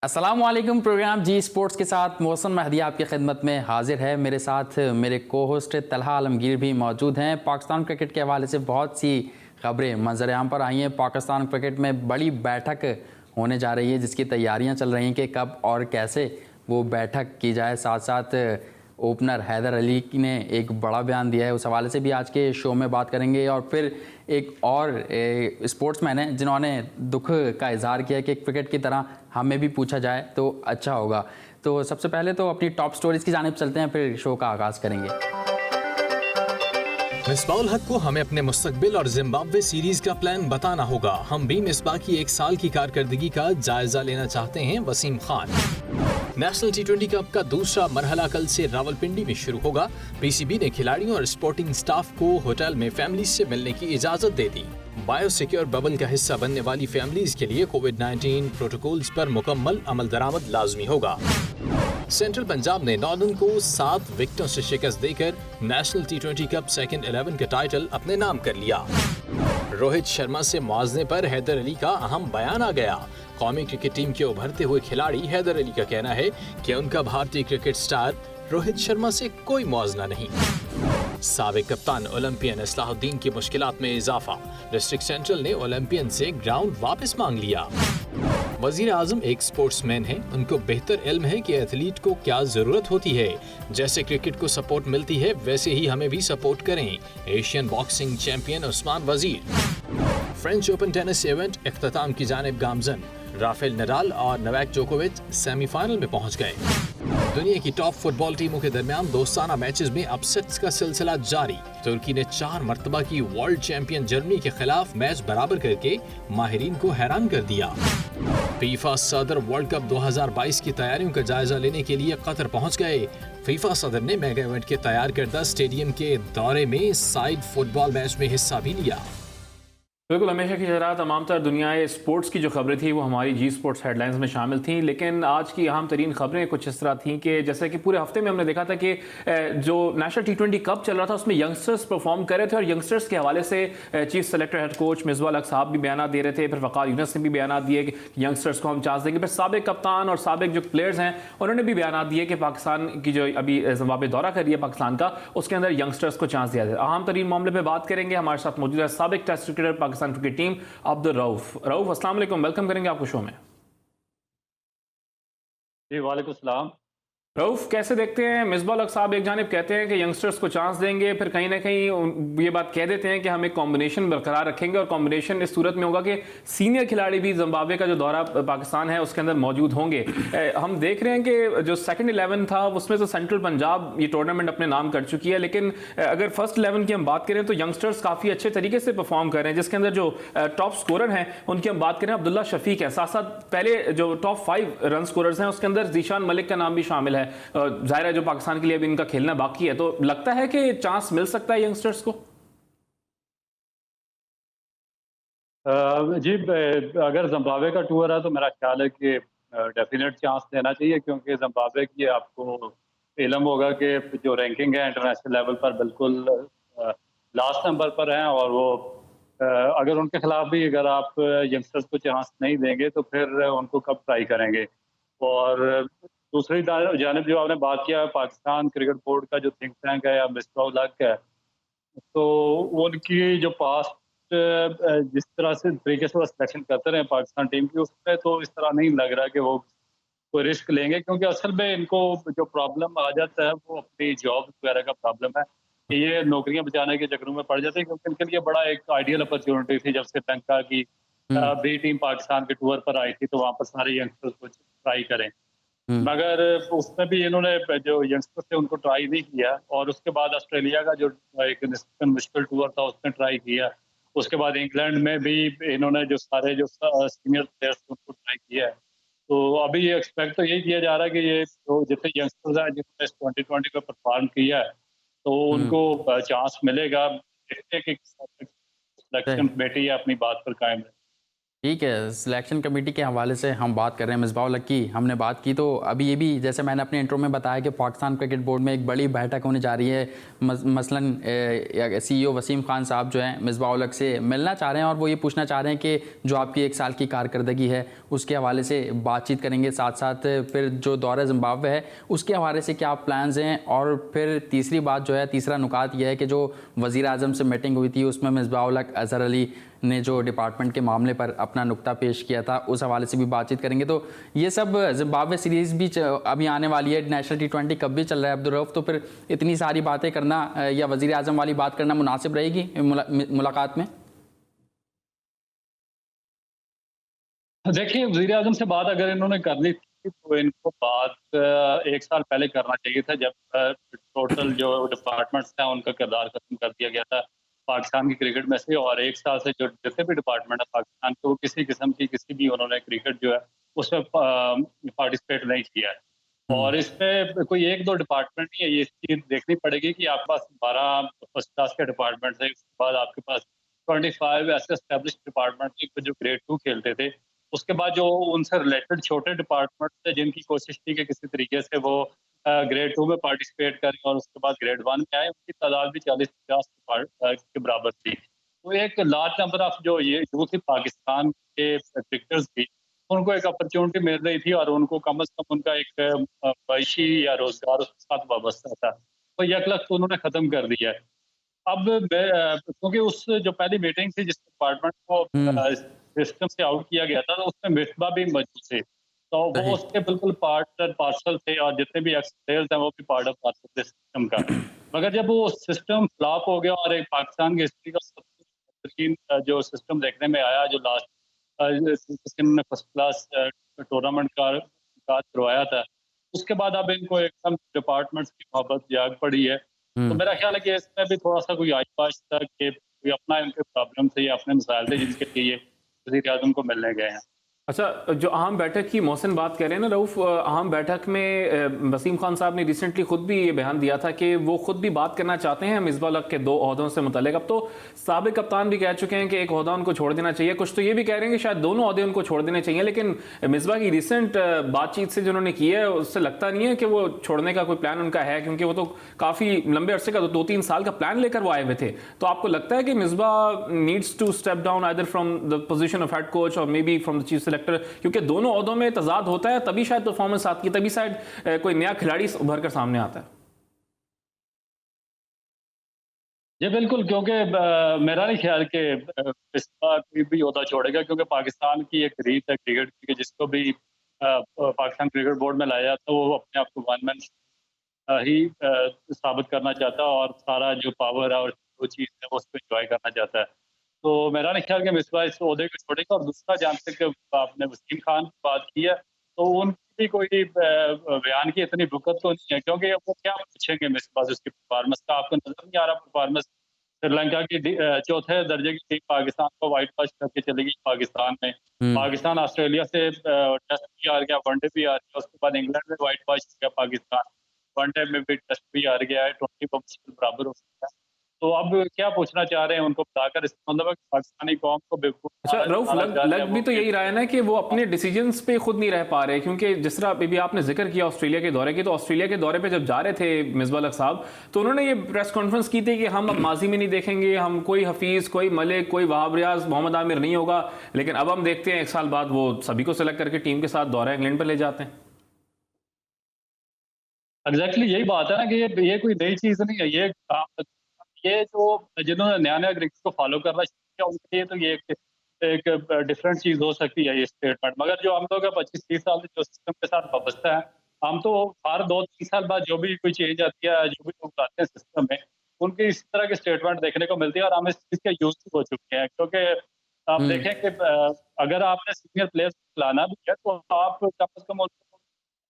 अस्सलामुअलैकुम। प्रोग्राम जी स्पोर्ट्स के साथ मौसम महदी आपकी खिदमत में हाजिर है। मेरे साथ मेरे को होस्ट तलहा आलमगीर भी मौजूद हैं। पाकिस्तान क्रिकेट के हवाले से बहुत सी खबरें मंजर-ए-आम पर आई हैं। पाकिस्तान क्रिकेट में बड़ी बैठक होने जा रही है जिसकी तैयारियां चल रही हैं कि कब और कैसे वो बैठक की जाए। साथ साथ ओपनर हैदर अली ने एक बड़ा बयान दिया है, उस हवाले से भी आज के शो में बात करेंगे। और फिर एक और स्पोर्ट्समैन है जिन्होंने दुख का इजहार किया कि क्रिकेट की तरह हमें भी पूछा जाए तो अच्छा होगा। तो सबसे पहले तो अपनी टॉप स्टोरीज की जानिब चलते हैं, फिर शो का आगाज़ करेंगे। मिसबाउल हक को हमें अपने मुस्तकबिल और जिम्बाब्वे सीरीज का प्लान बताना होगा। हम भी मिसबाह की एक साल की कारकर्दगी का जायजा लेना चाहते हैं। वसीम खान। नेशनल टी20 कप का दूसरा मरहला कल से रावलपिंडी में शुरू होगा। पीसीबी ने खिलाड़ियों और स्पोर्टिंग स्टाफ को होटल में फैमिली से मिलने की इजाजत दे दी। बायोसिक्योर बबल का हिस्सा बनने वाली फैमिलीज के लिए कोविड-19 प्रोटोकॉल्स पर मुकम्मल अमल दरामद लाजमी होगा। सेंट्रल पंजाब ने नॉर्दर्न को 7 विकेटों से शिकस्त देकर नेशनल टी20 कप सेकंड 11 का टाइटल अपने नाम कर लिया। रोहित शर्मा से मुआवजे पर हैदर अली का अहम बयान आ गया। कौमी क्रिकेट टीम के उभरते हुए खिलाड़ी हैदर अली का कहना है कि उनका भारतीय क्रिकेट स्टार रोहित शर्मा से कोई मुआवजा नहीं। साबिक कप्तान ओलंपियन इस्लाहुद्दीन की मुश्किलात में इजाफा। डिस्ट्रिक्ट सेंट्रल ने ओलंपियन से ग्राउंड वापस मांग लिया। वजीर आजम एक स्पोर्ट्समैन हैं, उनको बेहतर इल्म है कि एथलीट को क्या जरूरत होती है। जैसे क्रिकेट को सपोर्ट मिलती है वैसे ही हमें भी सपोर्ट करें। एशियन बॉक्सिंग चैंपियन उस्मान वजीर। फ्रेंच ओपन टेनिस इवेंट इख्तिताम की जानिब गामजन। राफेल नडाल और नोवाक जोकोविच सेमीफाइनल में पहुंच गए। दुनिया की टॉप फुटबॉल टीमों के दरमियान दोस्ताना मैचेस में अपसेट्स का सिलसिला जारी। तुर्की ने 4 मरतबा की वर्ल्ड चैंपियन जर्मनी के खिलाफ मैच बराबर करके माहिरीन को हैरान कर दिया। फीफा सदर वर्ल्ड कप 2022 की तैयारियों का जायजा लेने के लिए कतर पहुंच गए। फीफा सदर ने मेगा इवेंट के तैयार करदा स्टेडियम के दौरे में साइड फुटबॉल मैच में हिस्सा भी लिया। बिल्कुल, हमेशा की तरह तमाम तर दुनिया स्पोर्ट्स की जो खबरें थी वो हमारी जी स्पोर्ट्स हेडलाइंस में शामिल थी। लेकिन आज की अहम तरीन खबरें कुछ इस तरह थी कि जैसे कि पूरे हफ्ते में हमने देखा था कि जो नेशनल टी20 कप चल रहा था उसमें यंगस्टर्स परफॉर्म कर रहे थे और यंगस्टर्स के हवाले से chief selector head coach Misbah हक साहब भी बयान दे रहे थे। फिर वक़ार यूनुस ने भी बयान दिए कि यंगस्टर्स को हम चांस देंगे। फिर साबिक कप्तान और साबिक जो प्लेयर्स हैं उन्होंने भी बयान दिए कि पाकिस्तान की जो अभी जिम्बाब्वे दौरा कर रही है पाकिस्तान का, उसके अंदर यंगस्टर्स को चांस दिया जाए। अहम तरीन मामले पर बात करेंगे। हमारे साथ मौजूद है साबिक test cricketer Pakistan cricket team Abdul Rauf. Rauf, अस्सलाम वालेकुम, वेलकम करेंगे आपको शो में। जी वालेकुम सलाम। रऊफ, कैसे देखते हैं मिसबाह हक साहब एक जानिब कहते हैं कि यंगस्टर्स को चांस देंगे, फिर कहीं ना कहीं ये बात कह देते हैं कि हम एक कॉम्बिनेशन बरकरार रखेंगे और कॉम्बिनेशन इस सूरत में होगा कि सीनियर खिलाड़ी भी जिम्बाब्वे का जो दौरा पाकिस्तान है उसके अंदर मौजूद होंगे। हम देख रहे हैं कि जो सेकंड 11 था उसमें से सेंट्रल पंजाब ये टूर्नामेंट अपने नाम कर चुकी है, लेकिन अगर फर्स्ट 11 की हम बात करें तो यंगस्टर्स काफ़ी अच्छे तरीके से परफॉर्म कर रहे हैं, जिसके अंदर जो टॉप स्कोरर हैं उनकी हम बात करें अब्दुल्ला शफीक है। साथ साथ पहले जो टॉप 5 रन स्कोरर्स हैं उसके अंदर जीशान मलिक का नाम भी शामिल है। जाहिर है जो पाकिस्तान के लिए अभी इनका खेलना बाकी है, तो लगता है कि चांस मिल सकता है यंगस्टर्स को। जी अगर जिम्बाब्वे का टूर है तो मेरा ख्याल है कि डेफिनेट चांस देना चाहिए, क्योंकि जिम्बाब्वे की आपको इल्म होगा कि जो रैंकिंग है इंटरनेशनल लेवल पर बिल्कुल लास्ट नंबर पर हैं। और वो अगर उनके खिलाफ भी अगर आप यंगस्टर्स को चांस नहीं देंगे तो फिर उनको कब ट्राई करेंगे। और दूसरी जानिब जो आपने बात किया है पाकिस्तान क्रिकेट बोर्ड का जो थिंक टैंक है या मिसबाह हक है, तो उनकी जो पास्ट जिस तरह से तरीके से वो सिलेक्शन करते रहे पाकिस्तान टीम की, उसमें तो इस तरह नहीं लग रहा कि वो कोई रिस्क लेंगे। क्योंकि असल में इनको जो प्रॉब्लम आ जाता है वो अपनी जॉब वगैरह का प्रॉब्लम है कि ये नौकरियां बचाने के चक्करों में पड़ जाते हैं। क्योंकि इनके लिए बड़ा एक आइडियल अपॉर्चुनिटी थी जब श्रीलंका की बी टीम पाकिस्तान के टूर पर आई थी, तो वहाँ पर सारे यंगस्टर्स को ट्राई करें, मगर उसमें भी इन्होंने जो यंगस्टर थे उनको ट्राई नहीं किया। और उसके बाद ऑस्ट्रेलिया का जो एक निस्बतन मुश्किल टूर था उसमें ट्राई किया। उसके बाद इंग्लैंड में भी इन्होंने जो सारे जो सीनियर प्लेयर्स थे उनको ट्राई किया है। तो अभी ये एक्सपेक्ट तो यही किया जा रहा है कि ये जो जितने यंगस्टर्स हैं जिन्होंने 2020 में परफॉर्म किया है तो उनको चांस मिलेगा। देखते हैं कि सिलेक्शन कमेटी अपनी बात पर कायम है। ठीक है, सिलेक्शन कमेटी के हवाले से हम बात कर रहे हैं। मिसबाह उल हक की हमने बात की, तो अभी ये भी जैसे मैंने अपने इंट्रो में बताया कि पाकिस्तान क्रिकेट बोर्ड में एक बड़ी बैठक होने जा रही है। मसलन CEO वसीम खान साहब जो हैं मिसबाह उल हक से मिलना चाह रहे हैं और वो ये पूछना चाह रहे हैं कि जो आपकी 1 साल की कारकर्दगी है उसके हवाले से बातचीत करेंगे। साथ साथ फिर जो दौरा ज़िम्बाब्वे है उसके हवाले से क्या प्लान्स हैं। और फिर तीसरी बात जो है, तीसरा नुकात यह है कि जो वज़ीर आज़म से मीटिंग हुई थी उसमें मिसबाह उल हक, अज़हर अली ने जो डिपार्टमेंट के मामले पर अपना नुक्ता पेश किया था उस हवाले से भी बातचीत करेंगे। तो ये सब ज़िम्बाब्वे सीरीज़ भी अभी आने वाली है, नेशनल T20 कब भी चल रहा है अब्दुल रऊफ़, तो फिर इतनी सारी बातें करना या वज़ीर आज़म वाली बात करना मुनासिब रहेगी मुलाकात में? देखिए, वज़ीर आज़म से बात अगर इन्होंने करनी थी तो इनको बात 1 साल पहले करना चाहिए था, जब टोटल जो डिपार्टमेंट्स हैं उनका किरदार खत्म कर दिया गया था पाकिस्तान की क्रिकेट में से। और 1 साल से जो जितने भी डिपार्टमेंट है पाकिस्तान के, वो किसी किस्म की किसी भी उन्होंने क्रिकेट जो है उसमें पार्टिसिपेट नहीं किया है। और इसमें कोई 1-2 डिपार्टमेंट नहीं है, ये चीज़ देखनी पड़ेगी कि आपके पास 12 फर्स्ट क्लास के डिपार्टमेंट्स हैं, उसके बाद आपके पास 25 ऐसे एस्टेब्लिश्ड डिपार्टमेंट थे जो ग्रेड 2 खेलते थे। उसके बाद जो उनसे रिलेटेड छोटे डिपार्टमेंट थे जिनकी कोशिश थी कि किसी तरीके से वो ग्रेड 2 में पार्टिसिपेट करें और उसके बाद ग्रेड 1 में आए, उनकी तादाद भी 40-50 के बराबर थी। तो एक लार्ज नंबर ऑफ जो ये यूथ थी पाकिस्तान के क्रिकेटर्स थी, उनको एक अपॉर्चुनिटी मिल रही थी और उनको कम से कम उनका एक मायशी या रोजगार उसके साथ वाबस्ता था। तो यकलख्त उन्होंने खत्म कर दिया है। अब मैं क्योंकि उस जो पहली मीटिंग थी जिस डिपार्टमेंट को हम्म। सिस्टम से आउट किया गया था, तो उसमें मिसबा भी मौजूद थे। तो वो सही। उसके बिल्कुल पार्ट एंड पार्सल थे और जितने भी एक्स प्लेयर्स हैं वो भी पार्ट ऑफ पार्सल थे सिस्टम का। मगर जब वो सिस्टम फ्लॉप हो गया और एक पाकिस्तान की हिस्ट्री का सबसे बेहतरीन जो सिस्टम देखने में आया, जो लास्ट इन्होंने फर्स्ट क्लास टूर्नामेंट का करवाया था, उसके बाद अब इनको एकदम डिपार्टमेंट्स की मोहब्बत जाग पड़ी है। तो हम्म। मेरा ख्याल है कि इसमें भी थोड़ा-सा कोई आइश था कि कोई अपना इनके प्रॉब्लम थे या अपने मसाइल थे जिनके लिए ये वज़ीर-ए-आज़म को मिलने गए हैं। अच्छा, जो अहम बैठक की मोहसिन बात कर रहे हैं ना रऊफ़, अहम बैठक में वसीम खान साहब ने रिसेंटली खुद भी ये बयान दिया था कि वो खुद भी बात करना चाहते हैं मिसबाह उल हक के 2 ओहदों से मुतल्लिक। अब तो साबिक कप्तान भी कह चुके हैं कि एक ओहदा उनको छोड़ देना चाहिए, कुछ तो ये भी कह रहे हैं कि शायद दोनों ओहदे उनको छोड़ देने चाहिए। लेकिन मिसबाह की रिसेंट बातचीत से जो उन्होंने की है उससे लगता नहीं है कि वो छोड़ने का कोई प्लान उनका है, क्योंकि वो तो काफ़ी लंबे अरसे का 2-3 साल का प्लान लेकर वो आए हुए थे। तो आपको लगता है कि Misbah needs to step down either from the position of head coach और maybe from the chief selector, क्योंकि दोनों ओहदों में तजाद होता है, तभी शायद परफॉर्मेंस आती है, तभी शायद कोई नया खिलाड़ी उभर कर सामने आता है। जी बिल्कुल, क्योंकि मेरा नहीं ख्याल कि इसका कोई भी ओहदा छोड़ेगा, क्योंकि पाकिस्तान की एक रीत है क्रिकेट की कि जिसको भी पाकिस्तान क्रिकेट बोर्ड में लाया जाता है वो अपने आप को वन मैन ही साबित करना चाहता है और सारा जो पावर है और जो चीज़ है वो उसको एंजॉय करना चाहता है। तो मेरा नहीं ख्याल कि मिसबाह इस ओहदे को छोड़ेगा। और दूसरा, जहाँ तक आपने वसीम खान की बात की है, तो उनकी भी कोई बयान की इतनी वक़्त तो नहीं है, क्योंकि वो क्या पूछेंगे मिसबाह से उसकी परफॉर्मेंस का। आपको नज़र नहीं आ रहा परफॉर्मेंस? श्रीलंका की चौथे दर्जे की टीम पाकिस्तान को व्हाइट वॉश करके चली गई पाकिस्तान में। हम्म। पाकिस्तान ऑस्ट्रेलिया से टेस्ट भी हार गया, वनडे भी हार गया, उसके बाद इंग्लैंड में व्हाइट वॉश किया पाकिस्तान। वनडे में भी टेस्ट भी हार गया है, 20 को मुश्किल बराबर हो सकता है। तो अब क्या पूछना चाह रहे हैं उनको बताकर? इसका मतलब है कि पाकिस्तानी कौम को बेवकूफ अच्छा रऊफ, बनाना चाह रहे लग हैं भी वो तो यही रहा है ना कि वो अपने डिसीजंस पे खुद नहीं रह पा रहे, क्योंकि जिस तरह अभी आपने जिक्र किया ऑस्ट्रेलिया के दौरे की, तो ऑस्ट्रेलिया के दौरे पे जब जा रहे थे मिसबाह उल हक साहब, तो उन्होंने ये प्रेस कॉन्फ्रेंस की थी कि हम अब माजी में नहीं देखेंगे, हम कोई हफीज, कोई मलिक, कोई वहाब रियाज, मोहम्मद आमिर नहीं होगा। लेकिन अब हम देखते हैं 1 साल बाद वो सभी को सेलेक्ट करके टीम के साथ दौरा इंग्लैंड पर ले जाते हैं। एग्जैक्टली यही बात है ना कि ये कोई नई चीज नहीं है। ये जो जिन्होंने नया नया क्रिकेट को फॉलो करना शुरू किया उनके लिए तो ये एक डिफरेंट चीज हो सकती है ये स्टेटमेंट। मगर जो हम लोग 25-30 साल से जो सिस्टम के साथ वाबस्ता है, हम तो हर 2-3 साल बाद जो भी कोई चेंज आती है, जो भी लोग आते हैं सिस्टम में, उनकी इस तरह के स्टेटमेंट देखने को मिलती है और हम इस चीज के यूज हो चुके हैं। क्योंकि आप हम्म। देखें कि अगर आपने सीनियर प्लेयर्स लाना भी है तो आप कम से कम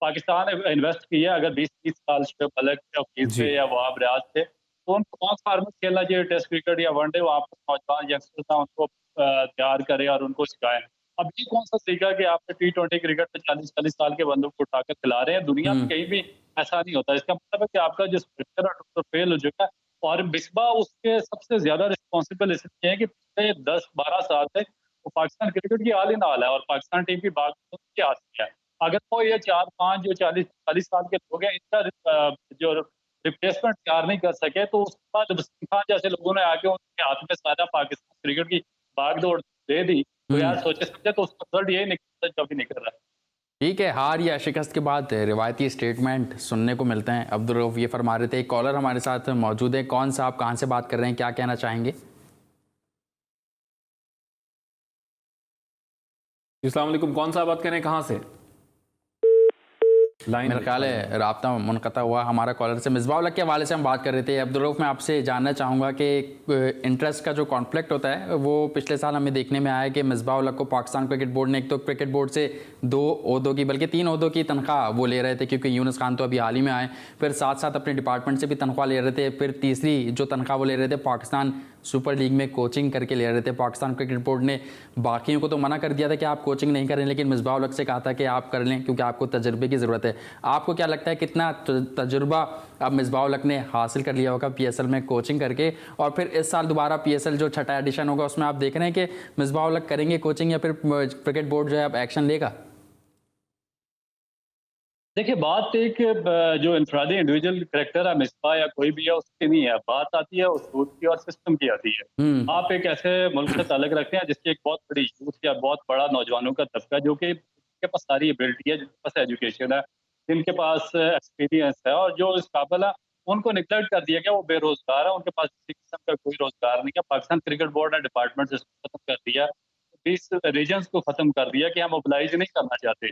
पाकिस्तान ने इन्वेस्ट किया अगर 20-30 साल शुएब मलिक हफीज जी। थे या वहाब रियाज थे, तो उनको कौन सा फॉर्मेट खेलना चाहिए टेस्ट क्रिकेट या वनडे, वहाँ पर नौजवान यंगस्टर्स हैं उनको तैयार करें और उनको सिखाएं। अब ये कौन सा तरीका कि आपने T20 क्रिकेट में 40-40 साल के बंदों को उठाकर खिला रहे हैं? दुनिया में हम्म। कहीं भी ऐसा नहीं होता। इसका मतलब है कि आपका जो स्ट्रक्चर है टोटल फेल हो चुका है। और मिसबाह उसके सबसे ज्यादा रिस्पॉन्सिबल इसलिए है कि पिछले 10-12 साल से वो पाकिस्तान क्रिकेट की आल इन आल है और पाकिस्तान टीम की बात की आती है। अगर वो ये 4-5 जो 40 साल के लोग हैं इनका जो रिप्लेसमेंट तैयार नहीं कर सके, तो उसके बाद वसीम खान जैसे लोगों ने आके उनके हाथ में सारा पाकिस्तान क्रिकेट की बागडोर दे दी, तो यार सोचे समझे तो उसका रिजल्ट यही निकलता जो भी निकल रहा है। ठीक है, हार या शिकस्त के बाद रिवायती स्टेटमेंट सुनने को मिलते हैं। अब्दुल रऊफ ये फरमा रहे थे। एक कॉलर हमारे साथ मौजूद है। कौन सा, आप कहाँ से बात कर रहे हैं, क्या कहना चाहेंगे? अस्सलाम वालेकुम, कौन सा बात कर रहे हैं, कहाँ से? मेरा ख्याल है राब्ता मुनक़ता हुआ हमारा कॉलर से। मिसबाह उल हक के हवाले से हम बात कर रहे थे। अब्दुल रऊफ, मैं आपसे जानना चाहूँगा कि इंटरेस्ट का जो कॉन्फ्लिक्ट होता है वो पिछले साल हमें देखने में आया कि मिसबाह उल हक को पाकिस्तान क्रिकेट बोर्ड ने एक तो क्रिकेट बोर्ड से 2 ओहदों की बल्कि 3 ओहदों की तनख्वाह वो ले रहे थे, क्योंकि यूनुस खान तो अभी हाल ही में आए। फिर साथ साथ अपने डिपार्टमेंट से भी तनख्वाह ले रहे थे। फिर तीसरी जो तनख्वाह वो ले रहे थे पाकिस्तान सुपर लीग में कोचिंग करके ले रहे थे। पाकिस्तान क्रिकेट बोर्ड ने बाकियों को तो मना कर दिया था कि आप कोचिंग नहीं करें, लेकिन मिसबाह उल हक से कहा था कि आप कर लें क्योंकि आपको तजर्बे की ज़रूरत है। आपको क्या लगता है कितना तजुर्बा अब मिसबाह उल हक ने हासिल कर लिया होगा पीएसएल में कोचिंग करके? और फिर इस साल दोबारा पीएसएल जो 6ठा एडिशन होगा उसमें आप देख रहे हैं कि मिसबाह उल हक करेंगे कोचिंग या फिर क्रिकेट बोर्ड जो है अब एक्शन लेगा? देखिए, बात एक जो इंफरादी इंडिविजुअल करेक्टर है मिसबाह या कोई भी है उसकी नहीं है, बात आती है उसूल की और सिस्टम की आती है। आप एक ऐसे मुल्क से ताल्लुक रखते हैं जिसकी एक बहुत बड़ी यूथ या बहुत बड़ा नौजवानों का तबका जो कि जिनके पास सारी एबिलिटी है, जिनके पास एजुकेशन है, जिनके पास एक्सपीरियंस है और जो इस काबिल है, उनको निगलेक्ट कर दिया गया, वो बेरोजगार है, उनके पास किसी किस्म का कोई रोजगार नहीं है। पाकिस्तान क्रिकेट बोर्ड ने डिपार्टमेंट से खत्म कर दिया, 20 रीजन्स को खत्म कर दिया कि हम ऑब्लाइज नहीं करना चाहते।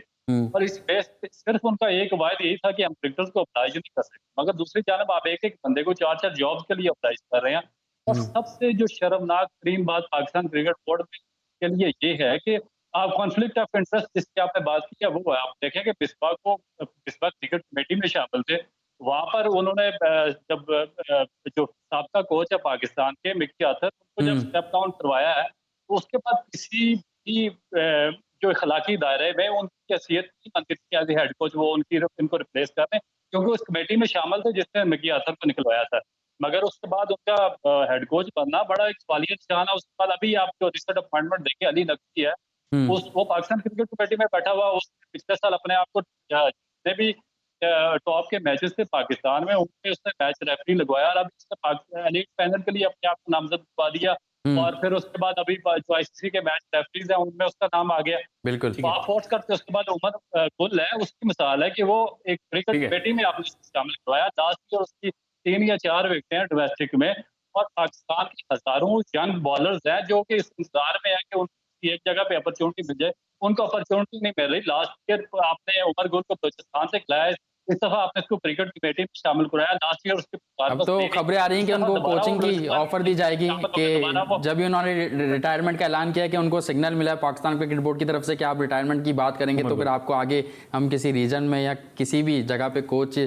और इस बेस पे सिर्फ उनका एक वायदा यही था कि हम क्रिकेटर्स को ऑब्लाइज नहीं कर सकते, मगर दूसरी जानब आप एक एक बंदे को 4-4 जॉब्स के लिए ऑब्लाइज कर रहे हैं। और सबसे जो शर्मनाक तरीन बात पाकिस्तान क्रिकेट बोर्ड के लिए ये है कि आप कॉन्फ्लिक्ट ऑफ इंटरेस्ट जिसकी आपने बात की है वो है। आप देखें कि बिस्वा क्रिकेट कमेटी में शामिल थे, वहां पर उन्होंने जब जो साबका कोच है पाकिस्तान के मिकी आथर, उनको जब स्टेप डाउन करवाया है तो उसके बाद किसी भी जो इखलाकी दायरे में उनकी हैसियत नहीं बनती थी एज ए हेड कोच वो इनको रिप्लेस कर रहे हैं, क्योंकि उस कमेटी में शामिल थे जिसने मिकी आथर को निकलवाया था। मगर उसके बाद उनका हेड कोच बनना बड़ा एक सवालिया निशान है। उसके बाद अभी आप जो रिसेंट अपॉइंटमेंट देखें अली नकवी है, वो पाकिस्तान क्रिकेट कमेटी में बैठा हुआ, उसने पिछले साल अपने आप को जितने भी टॉप के मैचेस थे पाकिस्तान में उनमें उसने मैच रेफरी लगवाया और अब उसने एलीट पैनल के लिए अपने आप को नामजद करवा दिया। और फिर उसके बाद अभी जो आईसीसी के मैच रेफरीज हैं उनमें उसका नाम आ गया। बिल्कुल तो आप फोर्स करते उसके बाद उमर गुल है, उसकी मिसाल है कि वो एक क्रिकेट कमेटी में आपने शामिल करवाया। लास्ट ईयर उसकी 3 या 4 विकेटें हैं डोमेस्टिक में, और पाकिस्तान के हजारों यंग बॉलर्स हैं जो कि इस इंतजार में है कि उनकी एक जगह पे अपॉर्चुनिटी मिल जाए, उनको अपॉर्चुनिटी नहीं मिल रही। लास्ट ईयर आपने उमर गुल को बलूचिस्तान से खिलाया, इस दफा आपने इसको क्रिकेट कमेटी में शामिल कराया। लास्ट ईयर उसके अब तो खबरें आ रही हैं कि उनको कोचिंग की ऑफर दी जाएगी, कि जब भी उन्होंने रिटायरमेंट का ऐलान किया कि उनको सिग्नल मिला है पाकिस्तान क्रिकेट बोर्ड की तरफ से कि आप रिटायरमेंट की बात करेंगे तो फिर आपको आगे हम किसी रीजन में या किसी भी जगह पे कोच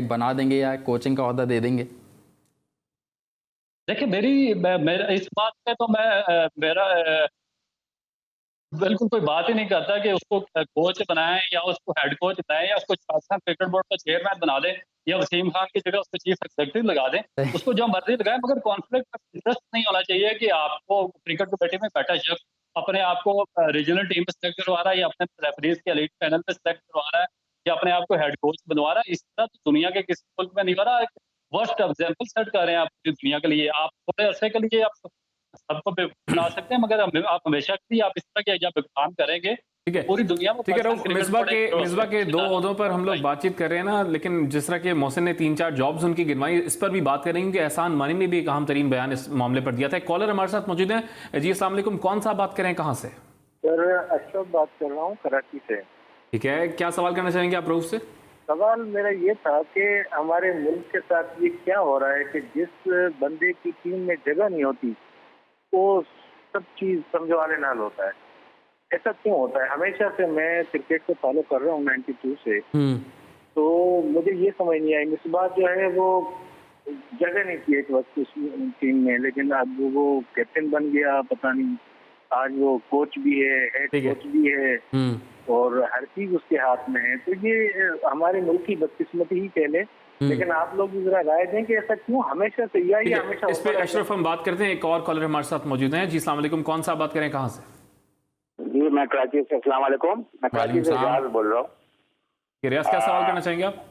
बना देंगे या कोचिंग का ओहदा दे देंगे। देखिए, मेरा इस बात पे तो मेरा बिल्कुल कोई बात ही नहीं करता कि उसको कोच बनाएं या उसको हेड कोच बनाएं या उसको पाकिस्तान क्रिकेट बोर्ड का चेयरमैन बना दें या वसीम खान की जगह उसको चीफ एग्जीक्यूटिव लगा दें, उसको जो मर्जी लगाएं, मगर कॉन्फ्लिक्ट ऑफ इंटरेस्ट नहीं होना चाहिए कि आपको क्रिकेट कमेटी में बैठा शख्स अपने आप को रीजनल टीम में सेलेक्ट करवा रहा है या अपने रेफरीज के एलीट पैनल में सेलेक्ट करवा रहा है या अपने आप को हेड कोच बनवा रहा है। इस तरह तो दुनिया के किसी मुल्क में नहीं हो रहा। वर्स्ट एग्जाम्पल सेट कर रहे हैं आप पूरी दुनिया के लिए। आप थोड़े अरसे के लिए आप सबको बना सकते हैं, मगर आप हमेशा के लिए आप इस तरह के जब काम करेंगे ठीक है पूरी दुनिया में। ठीक है, मिसबाह के 2 ओहदों पर हम लोग बातचीत कर रहे हैं ना, लेकिन जिस तरह के मोहसिन ने 3-4 जॉब्स उनकी गिनवाई, इस पर भी बात करेंगे कि एहसान मानी ने भी एक अहम तरीन बयान इस मामले पर दिया था। कॉलर हमारे साथ मौजूद है जी। अस्सलाम वालेकुम, कौन सा बात करें, कहाँ से? सर अशरफ बात कर रहा हूँ कराची से। ठीक है, क्या सवाल करना चाहेंगे आप रऊफ से? सवाल मेरा ये था कि हमारे मुल्क के साथ ये क्या हो रहा है कि जिस बंदे की टीम में जगह नहीं होती वो सब चीज समझवाने नाल होता है। ऐसा क्यों होता है? हमेशा से मैं क्रिकेट को फॉलो कर रहा हूँ 92 से, तो मुझे ये समझ नहीं आई। मिसबाह जो है वो जगह नहीं थी एक वक्त उस टीम में, लेकिन अब वो कैप्टन बन गया, पता नहीं आज वो कोच भी है, हेड कोच भी है और हर चीज उसके हाथ में है। तो ये हमारे मुल्क की बदकिस्मती ही कह ले, लेकिन आप लोग जरा राय दें कि ऐसा क्यों हमेशा से या ये हमेशा। इस पे अशरफ हम बात करते हैं। एक और कॉलर हमारे साथ मौजूद हैं जी। अस्सलाम वालेकुम, कौन सा बात करें, कहाँ से? मैं कराची से, अस्सलाम वालेकुम। मैं कराची से वालेकुम रियाज बोल रहा हूँ। रियाज, क्या सवाल करना चाहेंगे आप?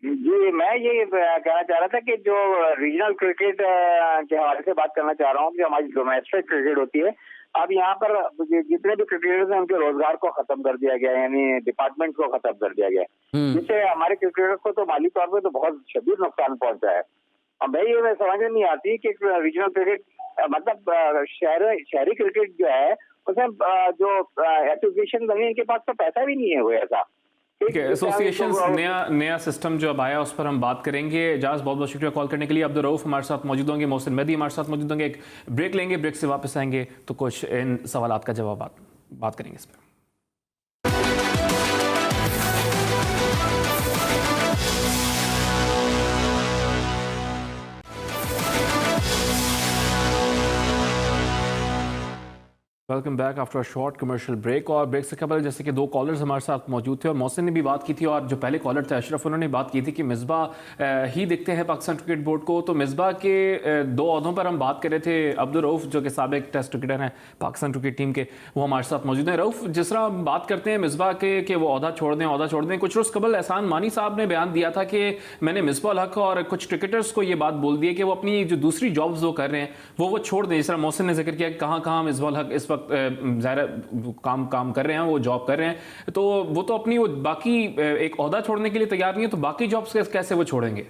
जी, मैं ये कहना चाह रहा था कि जो रीजनल क्रिकेट के हवाले से बात करना चाह रहा हूँ कि हमारी डोमेस्टिक क्रिकेट होती है, अब यहाँ पर जितने भी क्रिकेटर्स हैं उनके रोजगार को खत्म कर दिया गया है, यानी डिपार्टमेंट को खत्म कर दिया गया है, जिससे हमारे क्रिकेटर्स को तो माली तौर पर तो बहुत शदीद नुकसान पहुंचा है। अब भाई ये समझ में नहीं आती कि रीजनल क्रिकेट मतलब शहरी क्रिकेट जो है उसमें जो एसोसिएशन बनी, इनके पास तो पैसा भी नहीं है वो ऐसा। ठीक है, एसोसिएशन नया सिस्टम जो अब आया उस पर हम बात करेंगे। एजाज, बहुत बहुत शुक्रिया कॉल करने के लिए। अब्दुल रऊफ हमारे साथ मौजूद होंगे, मोहसिन मेहदी हमारे साथ मौजूद होंगे। एक ब्रेक लेंगे, ब्रेक से वापस आएंगे तो कुछ इन सवालात का जवाब बात करेंगे इस पर। Welcome back after a short commercial break. और ब्रेक से कबल जैसे कि दो कॉलर्स हमारे साथ मौजूद थे और मोहसिन ने भी बात की थी, और जो पहले कॉलर थे अशरफ, उन्होंने बात की थी कि मिसबाह ही दिखते हैं पाकिस्तान क्रिकेट बोर्ड को। तो मिसबाह के दो अहदों पर हम बात कर रहे थे। अब्दुल रऊफ जो कि साबिक टेस्ट क्रिकेटर हैं पाकिस्तान क्रिकेट टीम के, वो हमारे साथ मौजूद हैं। रऊफ, जिस तरह हम बात करते हैं मिसबाह के कि वो अहदा छोड़ दें, कुछ रोज़ कबल एहसान मानी साहब ने बयान दिया था कि मैंने मिसबाह उल हक और कुछ क्रिकेटर्स को ये बात बोल दी है कि वो अपनी जो दूसरी जॉब्स वो कर रहे हैं वो छोड़ दें। जिस तरह मोहसिन ने जिक्र किया कि कहाँ मिसबाह उल हक इस वक्त काम कर रहे हैं, वो जॉब कर रहे हैं, तो वो तो अपनी वो बाकी एक ओहदा छोड़ने के लिए तैयार नहीं है, तो बाकी जॉब्स कैसे वो छोड़ेंगे?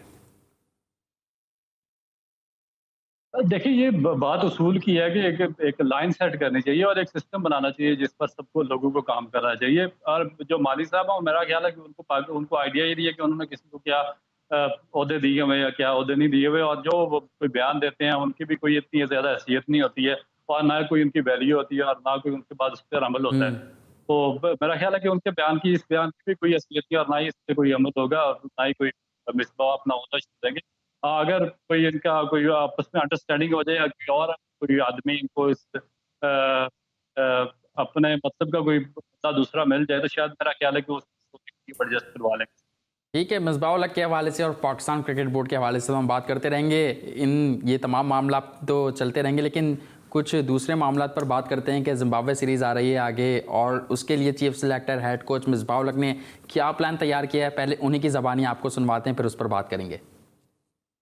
देखिए, ये बात उसूल की है कि एक लाइन सेट करनी चाहिए और एक सिस्टम बनाना चाहिए जिस पर सबको लोगों को काम करना चाहिए। और जो माली साहब हैं, मेरा ख्याल है कि उनको आइडिया ही नहीं है कि उन्होंने किसी को क्या ओहदे दिए हुए या क्या ओहदे नहीं दिए हुए, और जो वो कोई बयान देते हैं उनकी भी कोई इतनी ज़्यादा हैसियत नहीं होती है और ना कोई उनकी वैल्यू होती है और ना कोई उनके बाद उस पर अमल होता है। तो मेरा ख्याल है कि उनके इस बयान की भी कोई हैसियत नहीं और ना ही इस पर कोई अमल होगा और ना ही कोई मिसबाह अपना ओहदा छोड़ देंगे। अगर कोई इनका कोई आपस में अंडरस्टैंडिंग हो जाए या कोई आदमी इनको अपने मतलब का कोई बंदा दूसरा मिल जाए, तो शायद मेरा ख्याल है कि उसको एडजस्ट करवा लेंगे। ठीक है, मिसबाह उल हक के हवाले से और पाकिस्तान क्रिकेट बोर्ड के हवाले से हम बात करते रहेंगे। ये तमाम मामला तो चलते रहेंगे, लेकिन कुछ दूसरे मामला पर बात करते हैं कि जिम्बाब्वे सीरीज़ आ रही है आगे, और उसके लिए chief selector head coach Misbah ul Haq ने क्या प्लान तैयार किया है, पहले उन्हीं की ज़बानी आपको सुनवाते हैं, फिर उस पर बात करेंगे।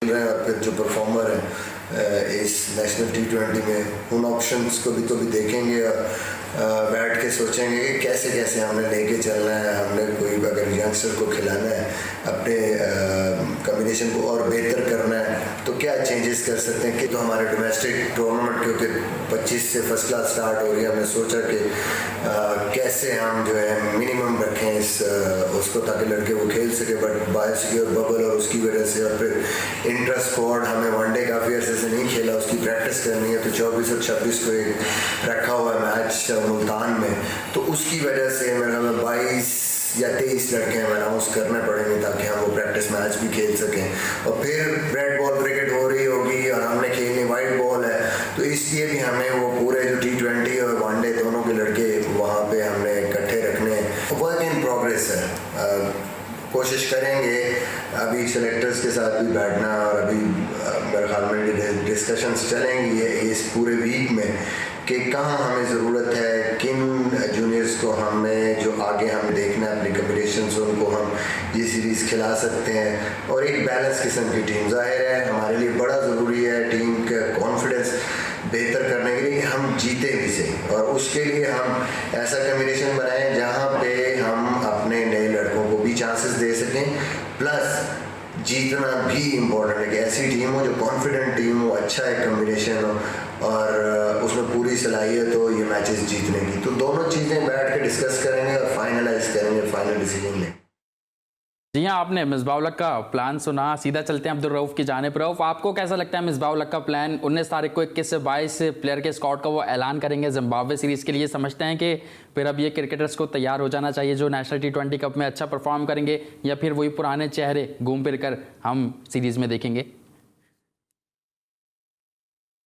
फिर जो परफॉर्मर है इस नेशनल T20 में, उन ऑप्शंस को भी देखेंगे और बैठ के सोचेंगे कि कैसे कैसे हमने लेके चलना है। हमने कोई अगर यंगस्टर को खिलाना है, अपने कॉम्बिनेशन को और बेहतर करना है, तो क्या चेंजेस कर सकते हैं। कि तो हमारे डोमेस्टिक टूर्नामेंट क्योंकि 25 से फर्स्ट क्लास स्टार्ट हो रही है, हमने सोचा कि कैसे हम जो है मिनिमम रखें उसको, ताकि लड़के वो खेल सके, बट बायोसिक्योर बबल और उसकी वजह से, और फिर इंटर स्क्वाड हमें वनडे काफ़ी अरसे से नहीं खेला, उसकी प्रैक्टिस करनी है। तो 24 और 26 को एक रखा हुआ है मैच मुल्तान में, तो उसकी वजह से मेरा 22 या 23 लड़के अनाउंस करने पड़ेंगे ताकि हम वो प्रैक्टिस मैच भी खेल सकें। और फिर रेड बॉल क्रिकेट हो रही होगी और हमने खेलनी वाइट बॉल है, तो इसलिए भी हमें वो पूरे जो T20 और वनडे दोनों के लड़के वहाँ पे हमने इकट्ठे रखने। वर्क इन प्रोग्रेस है, कोशिश करेंगे अभी सेलेक्टर्स के साथ भी बैठना, और अभी मेरे ख्याल में डिस्कशंस चलेंगी इस पूरे वीक में कि कहाँ हमें ज़रूरत है, किन जूनियर्स को हमें जो आगे हम देखना है अपनी कॉम्पिटिशन्स, उनको हम ये सीरीज़ खिला सकते हैं। और एक बैलेंस किस्म की टीम, ज़ाहिर है हमारे लिए बड़ा ज़रूरी है टीम का कॉन्फिडेंस बेहतर करने के लिए कि हम जीते भी सही, और उसके लिए हम ऐसा कॉम्बिनेशन बनाएं जहाँ पे हम अपने नए लड़कों को भी चांसेस दे सकें, प्लस जीतना भी इम्पोर्टेंट है कि ऐसी टीम हो जो कॉन्फिडेंट टीम हो, अच्छा एक कॉम्बिनेशन हो और उसमें पूरी सलाहियत हो ये मैचेस जीतने की। तो दोनों चीज़ें बैठ के डिस्कस करेंगे और फाइनलाइज करेंगे, फाइनल डिसीजन लेंगे। जी हाँ, आपने मिसबाह उल हक का प्लान सुना। सीधा चलते हैं अब्दुल रऊफ की जानिब। रऊफ, आपको कैसा लगता है मिसबाह उल हक का प्लान? 19 तारीख को 21 से 22 प्लेयर के स्क्वाड का वो ऐलान करेंगे जिम्बाब्वे सीरीज़ के लिए। समझते हैं कि फिर अब ये क्रिकेटर्स को तैयार हो जाना चाहिए जो नेशनल T20 कप में अच्छा परफॉर्म करेंगे, या फिर वही पुराने चेहरे घूम फिर कर हम सीरीज़ में देखेंगे?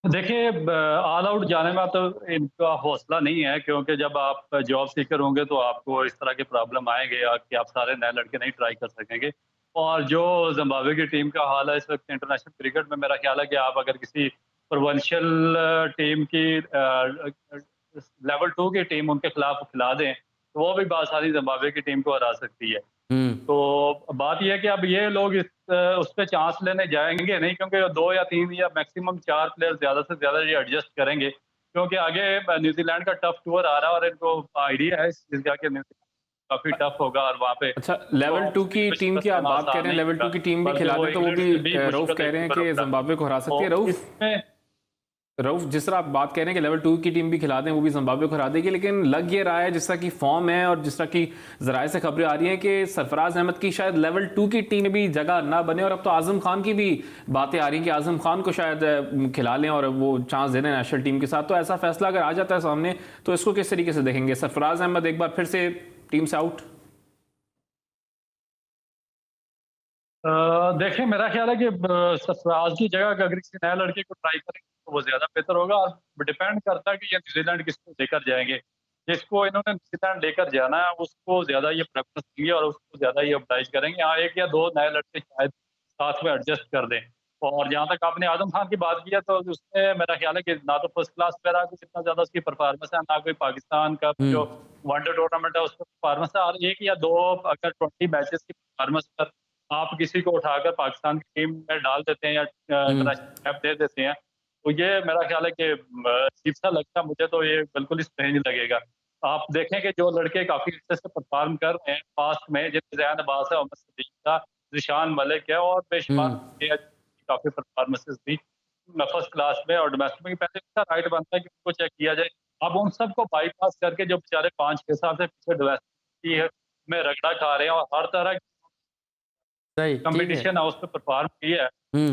देखिए, ऑल आउट जाने में तो इनका हौसला नहीं है, क्योंकि जब आप जॉब सीकर होंगे तो आपको इस तरह के प्रॉब्लम आएंगे कि आप सारे नए लड़के नहीं ट्राई कर सकेंगे। और जो जिम्बाब्वे की टीम का हाल है इस वक्त इंटरनेशनल क्रिकेट में, मेरा ख्याल है कि आप अगर किसी प्रोविंशियल टीम की लेवल 2 की टीम उनके खिलाफ खिला दें तो वो भी बासानी जिम्बाब्वे की टीम को हरा सकती है। तो बात यह है कि अब ये लोग उस पर चांस लेने जाएंगे नहीं, क्योंकि 2 या 3 या मैक्सिमम 4 प्लेयर ज़्यादा से ज़्यादा ये एडजस्ट करेंगे, क्योंकि आगे न्यूजीलैंड का टफ टूर आ रहा है और इनको आइडिया है इस चीज़ का कि न्यूजीलैंड काफी टफ होगा और वहाँ पे। अच्छा, लेवल 2 की टीम की आप बात कर रहे हैं, लेवल 2 की टीम भी खिला दे तो वो भी रऊफ कह रहे हैं कि जिम्बाब्वे को हरा सकती है। रऊफ जिस तरह आप बात कह रहे हैं कि लेवल 2 की टीम भी खिला दें वो भी जिम्बाब्वे को हरा देगी, लेकिन लग ये रहा है जिस तरह की फॉर्म है और जिस तरह की जराये से खबरें आ रही हैं कि सरफराज अहमद की शायद लेवल 2 की टीम में भी जगह ना बने, और अब तो आजम खान की भी बातें आ रही हैं कि आजम खान को शायद खिला लें और वो चांस दे दें नेशनल टीम के साथ। तो ऐसा फैसला अगर आ जाता है सामने तो इसको किस तरीके से देखेंगे? सरफराज अहमद एक बार फिर से टीम से आउट? देखें, मेरा ख्याल है कि सरफराज की जगह अगर किसी नए लड़के को ट्राई करेंगे तो वो ज्यादा बेहतर होगा, और डिपेंड करता है कि ये न्यूजीलैंड किसको लेकर जाएंगे। जिसको इन्होंने न्यूजीलैंड लेकर जाना है उसको ज्यादा ये प्रेफरेंस देंगे और उसको ज्यादा ये अप्लाई करेंगे। हाँ, 1 या 2 नए लड़के शायद साथ में एडजस्ट कर दें। और जहाँ तक आपने आजम खान की बात की है तो उसमें मेरा ख्याल है कि ना तो फर्स्ट क्लास प्लेयर है, इतना ज्यादा उसकी परफॉर्मेंस है, ना कोई पाकिस्तान का जो वनडे टूर्नामेंट है उसमें परफॉर्मेंस है। और 1 या 2 अगर 20 मैचेस की परफॉर्मेंस पर आप किसी को उठाकर पाकिस्तान की टीम में डाल देते हैं या इंटरनेशनल कैप दे देते हैं तो ये मेरा ख्याल है कि अजीब सा लगता है मुझे, तो ये बिल्कुल ही स्ट्रेंज लगेगा। आप देखें कि जो लड़के काफी अच्छे से परफॉर्म कर रहे हैं पास्ट में, जैसे जैन अब्बास है, मोहम्मद सदीक था, जिशान मलिक है और बेशुमार काफी परफॉर्मेंसेस भी फर्स्ट क्लास में और डोमेस्टिक में। पहले इसका राइट बनता है कि उनको चेक किया जाए। अब उन सबको बाईपास करके जो बेचारे 5-6 साल से पीछे डोमेस्टिक में रगड़ा खा रहे हैं और हर तरह कंपटीशन है उस पर परफॉर्म किया है,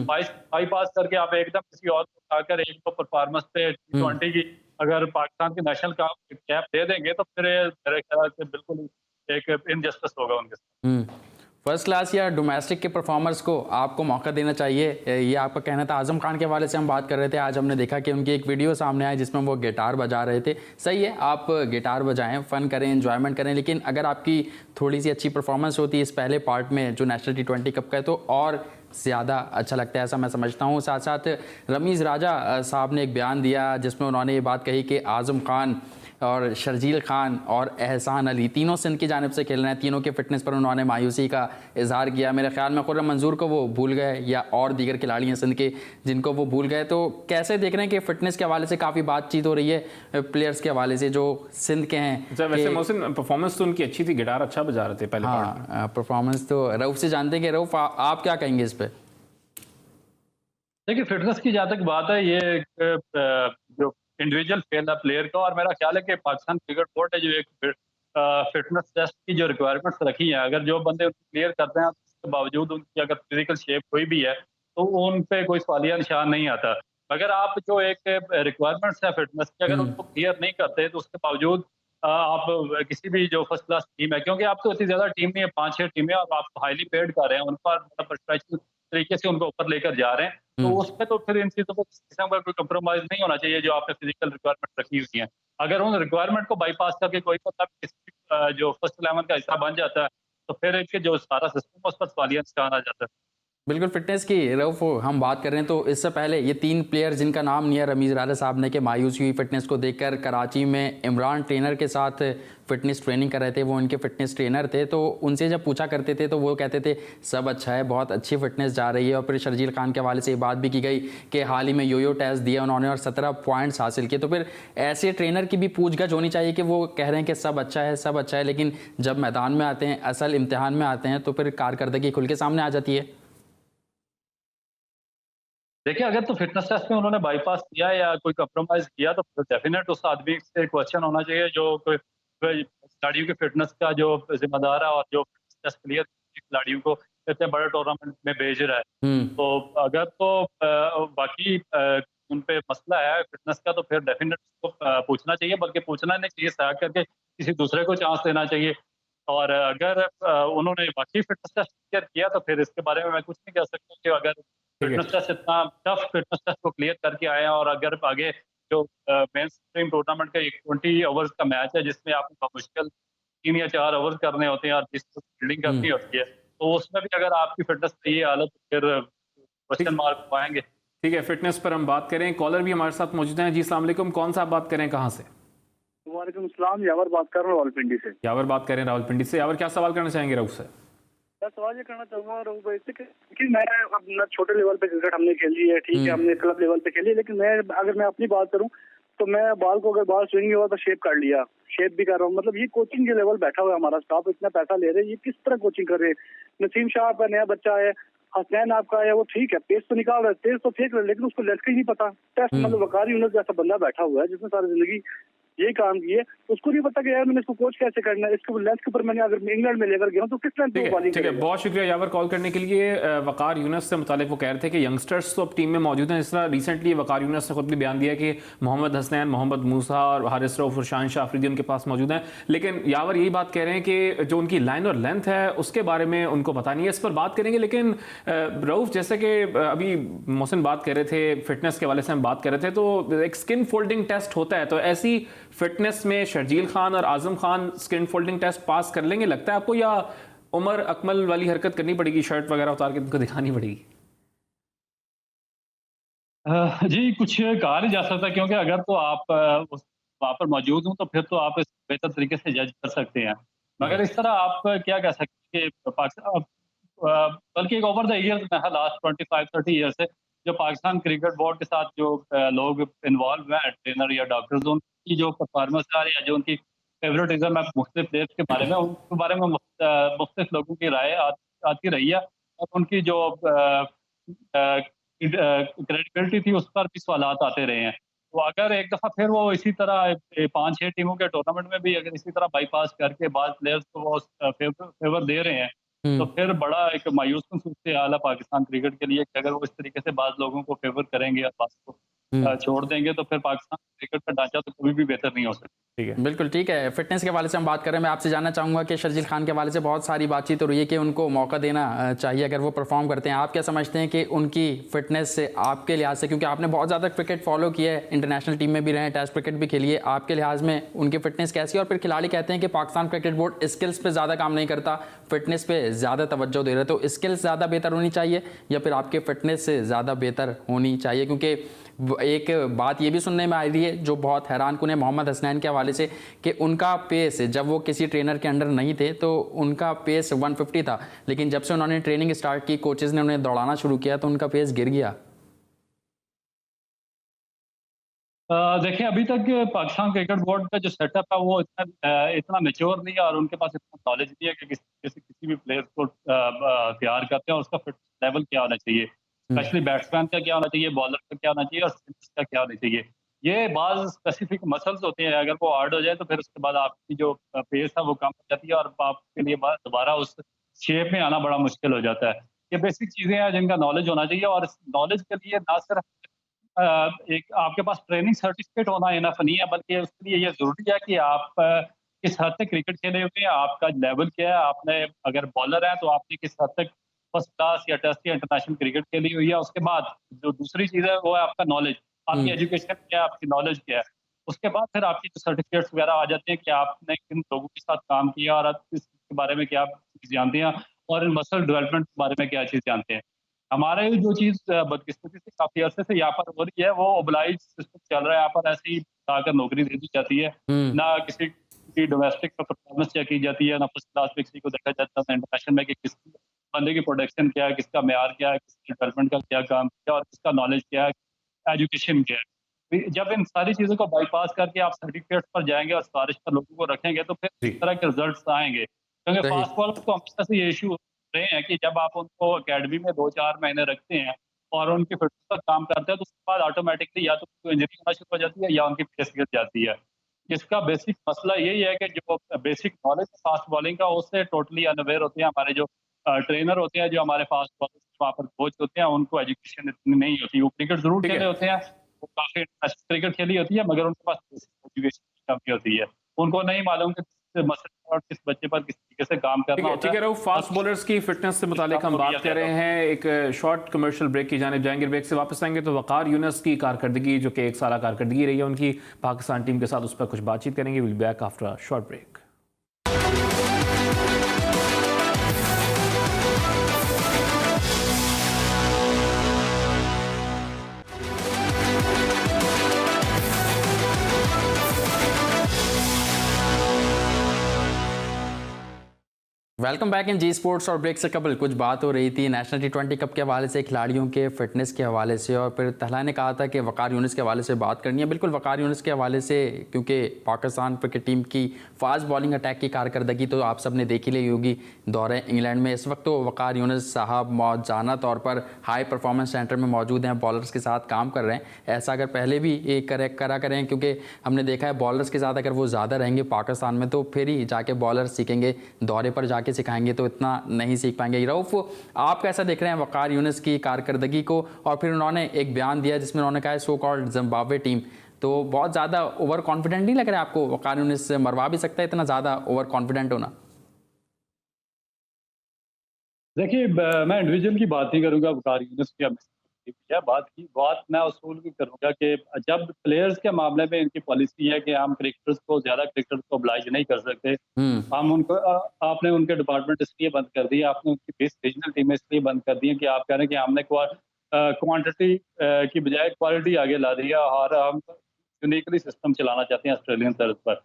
बाईपास करके आप एकदम किसी और को उठाकर 1-2 परफॉर्मेंस पे T20 की अगर पाकिस्तान की नेशनल कैप दे देंगे तो फिर मेरे ख्याल से बिल्कुल एक इनजस्टिस होगा उनके साथ। फर्स्ट क्लास या डोमेस्टिक के परफॉर्मर्स को आपको मौका देना चाहिए, ये आपका कहना था। आजम खान के हवाले से हम बात कर रहे थे। आज हमने देखा कि उनकी एक वीडियो सामने आई जिसमें वो गिटार बजा रहे थे। सही है, आप गिटार बजाएं, फ़न करें, एंजॉयमेंट करें, लेकिन अगर आपकी थोड़ी सी अच्छी परफॉर्मेंस होती है इस पहले पार्ट में जो नेशनल T20 कप का है तो और ज़्यादा अच्छा लगता है, ऐसा मैं समझता हूँ। साथ साथ रमीज़ राजा साहब ने एक बयान दिया जिसमें उन्होंने ये बात कही कि आज़म खान और शर्जील खान और एहसान अली तीनों सिंध की जानिब से खेल रहे हैं। तीनों के फिटनेस पर उन्होंने मायूसी का इजहार किया। मेरे ख्याल में खुर्रम मंजूर को वो भूल गए या और दीगर खिलाड़ी हैं सिंध के जिनको वो भूल गए। तो कैसे देख रहे हैं कि फिटनेस के हवाले से काफ़ी बातचीत हो रही है प्लेयर्स के हवाले से जो सिंध के हैं? वैसे मोहसिन परफॉर्मेंस तो उनकी अच्छी थी, गिटार अच्छा बजा रहे थे पहले। हाँ, परफॉर्मेंस तो रऊफ से जानते हैं कि रऊफ आप क्या कहेंगे इस पर? देखिए, फिटनेस की जहाँ तक बात है, ये जो इंडिविजुअल फेल है प्लेयर का, और मेरा ख्याल है कि पाकिस्तान क्रिकेट बोर्ड ने जो एक फिटनेस टेस्ट की जो रिक्वायरमेंट्स रखी हैं, अगर जो बंदे उनको क्लियर करते हैं उसके बावजूद उनकी अगर फिजिकल शेप कोई भी है तो उन पे कोई सवालिया निशान नहीं आता। अगर आप जो एक रिक्वायरमेंट्स है फिटनेस की अगर उनको क्लियर नहीं करते तो उसके बावजूद आप किसी भी जो फर्स्ट क्लास टीम है, क्योंकि आप तो इतनी ज्यादा टीम नहीं है, 5-6 टीमें, और आप हाईली पेड कर रहे हैं उन पर प्रोफेशनल तरीके से उनको ऊपर लेकर जा रहे हैं, तो उसमें तो फिर इन चीजों पर किसी का कोई कंप्रोमाइज नहीं होना चाहिए जो आपने फिजिकल रिक्वायरमेंट रखी हुई है। अगर उन रिक्वायरमेंट को बाईपास करके कोई मतलब किसी जो फर्स्ट 11 का हिस्सा बन जाता है तो फिर इनके जो सारा सिस्टम है उस पर सवालिया निशान आ जाता है। बिल्कुल, फिटनेस की रऊफ हम बात कर रहे हैं तो इससे पहले ये 3 प्लेयर जिनका नाम नहीं है, रमीज़ राजा साहब ने कि मायूसी हुई फिटनेस को देखकर कराची में इमरान ट्रेनर के साथ फिटनेस ट्रेनिंग कर रहे थे, वो उनके फिटनेस ट्रेनर थे, तो उनसे जब पूछा करते थे तो वो कहते थे सब अच्छा है, बहुत अच्छी फिटनेस जा रही है। और फिर शर्जील खान के हवाले से ये बात भी की गई कि हाल ही में योयो टेस्ट दिया उन्होंने और 17 पॉइंट्स हासिल किए। तो फिर ऐसे ट्रेनर की भी पूछगछ होनी चाहिए कि वो कह रहे हैं कि सब अच्छा है, सब अच्छा है, लेकिन जब मैदान में आते हैं, असल इम्तिहान में आते हैं तो फिर कारकर्दगी खुल के सामने आ जाती है। देखिए, अगर तो फिटनेस टेस्ट में उन्होंने बाईपास किया या कोई कंप्रोमाइज किया तो डेफिनेट उस आदमी से क्वेश्चन होना चाहिए जो खिलाड़ियों की फिटनेस का जो जिम्मेदार है और जो टेस्ट क्लियर खिलाड़ियों को इतने बड़े टूर्नामेंट में भेज रहा है। तो अगर तो बाकी उन पे मसला है फिटनेस का तो फिर डेफिनेट उसको पूछना चाहिए, बल्कि पूछना नहीं चाहिए, सहायक करके किसी दूसरे को चांस देना चाहिए। और अगर उन्होंने बाकी फिटनेस टेस्ट क्लियर किया तो फिर इसके बारे में मैं कुछ नहीं कह सकता कि अगर फिटनेस टेस्ट इतना टफ फिटनेस टेस्ट को क्लियर करके आए हैं और अगर आगे जो मेन स्ट्रीम टूर्नामेंट का 20 ओवर्स का मैच है जिसमें आपको मुश्किल 3 या 4 ओवर्स करने होते हैं और जिस फील्डिंग करनी होती है, तो उसमें भी अगर आपकी फिटनेस सही है हालत फिर क्वेश्चन मार्क पाएंगे। ठीक है, फिटनेस पर हम बात करें। कॉलर भी हमारे साथ मौजूद हैं। जी अस्सलाम वालेकुम, कौन सा आप बात करें, कहाँ से? वालेकुम सलाम, यावर बात कर रहा हूँ रावलपिंडी से। यावर बात करें रावलपिंडी से। यावर क्या सवाल करना चाहेंगे रऊफ से? मैं सवाल ये करना चाहूंगा रऊफ भाई से कि मैं अपना छोटे लेवल पे क्रिकेट हमने खेली है, ठीक है, हमने क्लब लेवल पे खेली है, लेकिन अगर मैं अपनी बात करूँ तो मैं अगर बॉल स्विंग हुआ तो शेप कर लिया, शेप भी कर रहा हूँ। मतलब ये कोचिंग के लेवल बैठा हुआ है हमारा स्टाफ, इतना पैसा ले रहे हैं, ये किस तरह कोचिंग कर रहे हैं? नसीम शाह आपका नया बच्चा है, हसनैन आपका है, वो ठीक है पेस तो निकाल रहा है, तेज तो फेंक रहा है, लेकिन उसको लेंथ का ही नहीं पता। टेस्ट मतलब वकार यूनुस जैसा बंदा बैठा हुआ है जिसने सारी जिंदगी ये काम किए, उसको नहीं पता कि यार मैंने इसको कोच कैसे करना है, इसको लेंथ के ऊपर मैंने अगर इंग्लैंड में लेकर गया हूं तो किस लेंथ पे बॉलिंग ठीक है, बहुत शुक्रिया यावर कॉल करने के लिए। वकार यूनुस से मुतालिक वो कह रहे थे कि यंगस्टर्स तो अब टीम में मौजूद हैं। इस तरह रिसेंटली वकार यूनुस ने खुद भी बयान दिया कि मोहम्मद हसनैन, मोहम्मद मूसा और हारिस रऊफ और शान शाह अफरीदी उनके पास मौजूद हैं, लेकिन यावर यही बात कह रहे हैं कि जो उनकी लाइन और लेंथ है उसके बारे में उनको पता नहीं है। इस पर बात करेंगे, लेकिन रऊफ जैसे कि अभी मोहसिन बात कर रहे थे, फिटनेस के वाले से हम बात कर रहे थे, तो एक स्किन फोल्डिंग टेस्ट होता है, तो ऐसी फिटनेस में शर्जील खान और Azam Khan skin folding test pass कर लेंगे लगता है आपको, या उमर अकमल वाली हरकत करनी पड़ेगी, शर्ट वगैरह उतार के उनको दिखानी पड़ेगी? जी कुछ कहा नहीं जा सकता, क्योंकि अगर तो आप वहाँ पर मौजूद हो तो फिर तो आप इस बेहतर तरीके से जज कर सकते हैं, मगर इस तरह आप क्या कह सकते हैं कि पाकिस्तान बल्कि एक ओवर द ईयर्स में लास्ट 25-30 ईयर से जो पाकिस्तान क्रिकेट बोर्ड के साथ जो लोग इन्वॉल्व हैं, ट्रेनर या डॉक्टर्स, उनकी जो परफॉर्मेंस है या जो उनकी फेवरेटिज्म है मुख्तलिफ प्लेयर्स के बारे में, उनके बारे में मुख्तलिफ लोगों की राय आती रही है, और उनकी जो क्रेडिबिलिटी थी उस पर भी सवालात आते रहे हैं। तो अगर एक दफ़ा फिर वो इसी तरह 5-6 टीमों के टूर्नामेंट में भी अगर इसी तरह बाईपास करके बाद प्लेयर्स को वो फेवर दे रहे हैं, तो फिर बड़ा एक मायूस सूरत हाल है पाकिस्तान क्रिकेट के लिए कि अगर वो इस तरीके से बाद लोगों को फेवर करेंगे और बाद को छोड़ देंगे तो फिर पाकिस्तान क्रिकेट का ढांचा तो कभी भी बेहतर नहीं हो सकता। ठीक है, बिल्कुल ठीक है। फिटनेस के हवाले से हम बात कर रहे हैं, मैं आपसे जानना चाहूँगा कि शर्जील खान के हवाले से बहुत सारी बातचीत हो रही है कि उनको मौका देना चाहिए अगर वो परफॉर्म करते हैं। आप क्या समझते हैं कि उनकी फिटनेस से आपके लिहाज से, क्योंकि आपने बहुत ज़्यादा क्रिकेट फॉलो किया है, इंटरनेशनल टीम में भी रहे, टेस्ट क्रिकेट भी खेली है, आपके लिहाज में उनकी फिटनेस कैसी है? और फिर खिलाड़ी कहते हैं कि पाकिस्तान क्रिकेट बोर्ड स्किल्स पर ज़्यादा काम नहीं करता, फिटनेस पर ज़्यादा तवज्जो दे रहे, तो स्किल्स ज़्यादा बेहतर होनी चाहिए या फिर आपके फिटनेस से ज़्यादा बेहतर होनी चाहिए? क्योंकि एक बात ये भी सुनने में आ रही है जो बहुत हैरान कुन है मोहम्मद हसनैन के हवाले से कि उनका पेस जब वो किसी ट्रेनर के अंडर नहीं थे तो उनका पेस 150 था, लेकिन जब से उन्होंने ट्रेनिंग स्टार्ट की, कोचेस ने उन्हें दौड़ाना शुरू किया तो उनका पेस गिर गया। देखिए अभी तक पाकिस्तान क्रिकेट बोर्ड का जो सेटअप है वो इतना मैच्योर नहीं है और उनके पास इतना नॉलेज नहीं है कि किसी भी प्लेयर को तैयार करते हैं और उसका फिटनेस लेवल क्या होना चाहिए, स्पेशली बैट्समैन का क्या होना चाहिए, बॉलर का क्या होना चाहिए और स्पिनर्स का क्या होना चाहिए। ये बाज स्पेसिफिक मसल्स होते हैं, अगर वो हार्ड हो जाए तो फिर उसके बाद आपकी जो पेस है वो कम हो जाती है और आपके लिए दोबारा उस शेप में आना बड़ा मुश्किल हो जाता है। ये बेसिक चीज़ें हैं जिनका नॉलेज होना चाहिए और इस नॉलेज के लिए ना सिर्फ एक आपके पास ट्रेनिंग सर्टिफिकेट होना इनफ नहीं है, बल्कि उसके लिए ये ज़रूरी है कि आप किस हद तक क्रिकेट खेले हुए हैं, आपका लेवल क्या है, आपने अगर बॉलर है तो आपने किस हद तक फर्स्ट क्लास या टेस्ट या इंटरनेशनल क्रिकेट खेली हुई है। उसके बाद जो दूसरी चीज़ है वो है आपका नॉलेज, आपकी एजुकेशन क्या है, आपकी नॉलेज क्या है। उसके बाद फिर आपकी जो सर्टिफिकेट्स वगैरह आ जाते हैं कि आपने किन लोगों के साथ काम किया और आप इसके बारे में क्या चीज़ जानते हैं और मसल डेवलपमेंट के बारे में क्या चीज़ जानते हैं। हमारे जो चीज़ बदकिस्मती से काफ़ी अर्से से यहाँ पर हो रही है वो ओबलाइज सिस्टम चल रहा है, यहाँ पर ऐसे ही आकर नौकरी दे दी जाती है, ना किसी की डोमेस्टिक परफॉर्मेंस चेक की जाती है, ना फर्स्ट क्लास में किसी को देखा जाता है इंटरनेशनल में कि किस बंदे की प्रोडक्शन क्या है, किसका म्यार क्या है, किसकी डेवलपमेंट का क्या काम किया और किसका नॉलेज क्या है, एजुकेशन क्या है। जब इन सारी चीज़ों को बाईपास करके आप सर्टिफिकेट पर जाएंगे और सिफारिश पर लोगों को रखेंगे तो फिर इस तरह के रिजल्ट आएंगे। क्योंकि फास्ट बॉलर को हमेशा से ये इशू रहे हैं कि जब आप उनको अकेडमी में 2-4 महीने रखते हैं और उनकी फिटनेस पर काम करते हैं तो उसके बाद ऑटोमेटिकली या तो इंजरी होना शुरू हो जाती है या उनकी पेस गिर जाती है। इसका बेसिक मसला यही है कि जो बेसिक नॉलेज फास्ट बॉलिंग का उससे टोटली अनअवेयर होते हैं हमारे जो ट्रेनर होते हैं, जो हमारे फास्ट बॉलर वहाँ पर कोच होते हैं, उनको एजुकेशन इतनी नहीं होती। वो क्रिकेट जरूर खेले होते हैं, वो काफी क्रिकेट खेली होती है, मगर उनके पास एजुकेशन की कमी होती है। उनको नहीं मालूम कि और किस बच्चे पर किस तरीके से काम करना होता है। ठीक है रऊफ, फास्ट बॉलर्स की फिटनेस से मुतालिक हम बात कर रहे हैं। एक शॉर्ट कमर्शियल ब्रेक की जानिब जाएंगे, ब्रेक से वापस आएंगे तो वकार यूनुस की कारकर्दगी जो कि 1 साल कारकर्दगी रही है उनकी पाकिस्तान टीम के साथ, उस पर कुछ बातचीत करेंगे। Will be back after a short break. Welcome back in Zee Sports. और ब्रेक से कबल कुछ बात हो रही थी नेशनल टी20 कप के हवाले से, खिलाड़ियों के फिटनेस के हवाले से, और फिर तहला ने कहा था कि वकार यूनिस के हवाले से बात करनी है। बिल्कुल वकार यूनिस के हवाले से, क्योंकि पाकिस्तान क्रिकेट टीम की फास्ट बॉलिंग अटैक की कारकर्दगी तो आप सब ने देख ही ली होगी दौरे इंग्लैंड में। इस वक्त तो वकार यूनिस साहब मौजाना तौर पर हाई परफॉर्मेंस सेंटर में मौजूद हैं, बॉलर्स के साथ काम कर रहे हैं। ऐसा अगर पहले भी करा करें, क्योंकि हमने देखा है बॉलर्स के साथ अगर वो ज़्यादा रहेंगे पाकिस्तान में तो फिर ही जाके बॉलर सीखेंगे, दौरे पर जाके सिखाएंगे तो इतना नहीं सीख पाएंगे। रऊफ, आप कैसा देख रहे हैं वकार यूनिस की कारकर्दगी को? और फिर उन्होंने एक बयान दिया जिसमें उन्होंने कहा है सो कॉल्ड जिम्बाब्वे टीम, तो बहुत ज़्यादा ओवर कॉन्फिडेंट नहीं लग रहा है आपको? वकार यूनिस मरवा भी सकता है इतना ज़्यादा ओवर कॉन्फिडेंट होना? देखिए, मैं इंडिविजुअल की बात नहीं करूंगा, वकार यूनिस की बात मैं उसूल की करूंगा कि जब प्लेयर्स के मामले में इनकी पॉलिसी है कि हम क्रिकेटर्स को ऑब्लाइज नहीं कर सकते, हम उनको आपने उनके डिपार्टमेंट इसलिए बंद कर दिए, आपने उनकी बेस रीजनल टीमें इसलिए बंद कर दी कि आप कह रहे हैं कि हमने क्वांटिटी की बजाय क्वालिटी आगे ला दी है और हम यूनिकली सिस्टम चलाना चाहते हैं ऑस्ट्रेलियन तर्ज पर।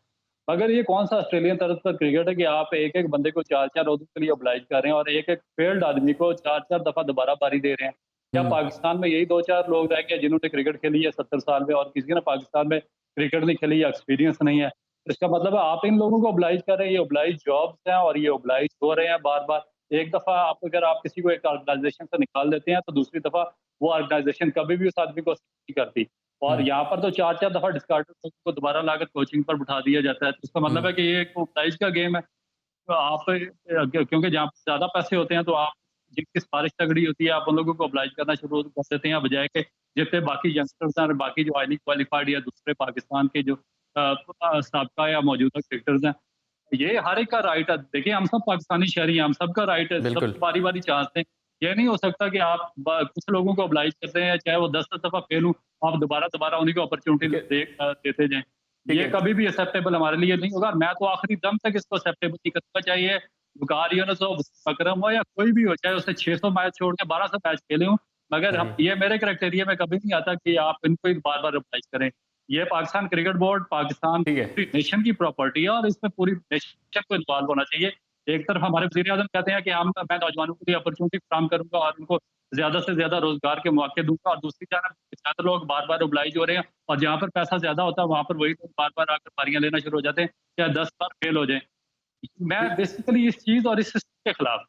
मगर ये कौन सा ऑस्ट्रेलियन तर्ज पर क्रिकेट है कि आप एक एक बंदे को 4-4 ओवर के लिए ऑब्लाइज कर रहे हैं और एक एक फेल्ड आदमी को 4-4 दफा दोबारा बारी दे रहे हैं? क्या पाकिस्तान में यही 2-4 लोग रह गए जिन्होंने क्रिकेट खेली है 70 साल में और किसी ने पाकिस्तान में क्रिकेट नहीं खेली, एक्सपीरियंस नहीं है? इसका मतलब है आप इन लोगों को ऑब्लाइज कर रहे हैं, ये ऑब्लाइज जॉब्स हैं और ये ऑब्लाइज हो रहे हैं बार बार। एक दफा अगर आप किसी को एक ऑर्गेनाइजेशन से निकाल देते हैं तो दूसरी दफा वो ऑर्गेनाइजेशन कभी भी उस आदमी को नहीं करती। और यहाँ पर तो 4-4 दफा डिस्कार्डेड को दोबारा लाकर कोचिंग पर बिठा दिया जाता है। तो इसका मतलब है कि ये एक ऑब्लाइज का गेम है। तो आप क्योंकि जहाँ ज्यादा पैसे होते हैं तो आप जिनकी सिफारिश तगड़ी होती है आप उन लोगों को ऑब्लाइज करना शुरू कर देते हैं, बजाय के जितने बाकी यंगस्टर्स हैं और बाकी जो हाईली क्वालिफाइड या दूसरे पाकिस्तान के जो साबका या मौजूदा क्रिकेटर्स हैं, ये हर एक का राइट है। देखिए, हम सब पाकिस्तानी शहरी हैं, हम सबका राइट है, सब बारी बारी चांस दें। ये नहीं हो सकता कि आप कुछ लोगों को ऑब्लाइज करते हैं, चाहे वो 10 दफा फेल हो, आप दोबारा उन्हीं को अपॉर्चुनिटी देते जाएं। ये कभी भी एक्सेप्टेबल हमारे लिए नहीं होगा। मैं तो आखिरी दम तक इसको एक्सेप्टेबल नहीं करना चाहिए। वकार यूनिस हो, अकरम हो या कोई भी हो, चाहे उसने 600 मैच छोड़ के 1200 मैच खेले हो, मगर हम ये मेरे क्राइटेरिया में कभी नहीं आता कि आप इनको बार बार रिप्लाइज करें। ये Pakistan cricket board Pakistan nation की प्रॉपर्टी है और इसमें पूरी नेशन को इन्वॉल्व होना चाहिए। एक तरफ हमारे वज़ीर आज़म कहते हैं कि मैं नौजवानों के लिए अपॉर्चुनिटी फराहम करूंगा और उनको ज्यादा से ज्यादा रोजगार के मौके दूंगा, और दूसरी तरफ ज्यादा लोग बार बार ऑब्लाइज हो रहे हैं और जहाँ पर पैसा ज्यादा होता है वहां पर वही लोग बार बार आकर पारियां लेना शुरू हो जाते हैं, चाहे 10 बार फेल हो जाए। मैं बेसिकली इस चीज और इस सिस्टम के खिलाफ।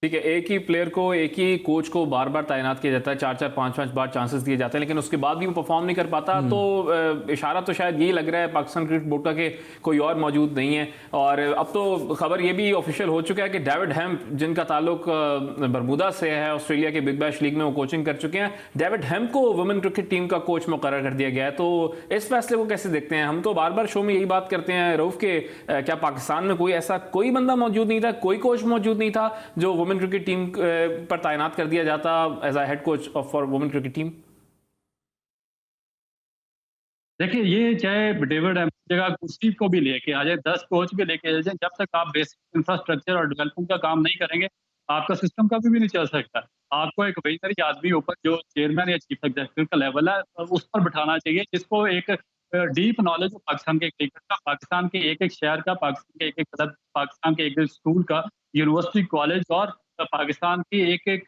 ठीक है, एक ही प्लेयर को, एक ही कोच को बार बार तैनात किया जाता है, 4-4 5-5 बार चांसेस दिए जाते हैं, लेकिन उसके बाद भी वो परफॉर्म नहीं कर पाता। तो इशारा तो शायद यही लग रहा है पाकिस्तान क्रिकेट बोर्ड का कि कोई और मौजूद नहीं है। और अब तो खबर ये भी ऑफिशियल हो चुका है कि डेविड हेम्प, जिनका ताल्लुक बरमूदा से है, ऑस्ट्रेलिया के बिग बैश लीग में वो कोचिंग कर चुके हैं, डेविड हेम्प को वुमेन क्रिकेट टीम का कोच मुकर्रर कर दिया गया है। तो इस फैसले को कैसे देखते हैं? हम तो बार बार शो में यही बात करते हैं रऊफ के, क्या पाकिस्तान में कोई बंदा मौजूद नहीं था, कोई कोच मौजूद नहीं था जो वुमेन क्रिकेट टीम पर तैनात कर दिया जाता as a head coach for women cricket team? देखिए, ये चाहे डेविड एम जगह किसी को भी लेके आ जाए, 10 कोच भी लेके आ जाए, जब तक आप बेसिक इंफ्रास्ट्रक्चर और डेवलपमेंट का काम नहीं करेंगे आपका सिस्टम कभी भी नहीं चल सकता। आपको एक विजनरी आदमी ऊपर जो चेयरमैन या चीफ एग्जीक्यूटिव का लेवल है उस पर बिठाना चाहिए, जिसको एक डीप नॉलेज हो पाकिस्तान के क्रिकेट का, पाकिस्तान के एक एक शहर का, पाकिस्तान के एक एक क्लब, पाकिस्तान के एक एक स्कूल का, यूनिवर्सिटी, कॉलेज और पाकिस्तान की एक एक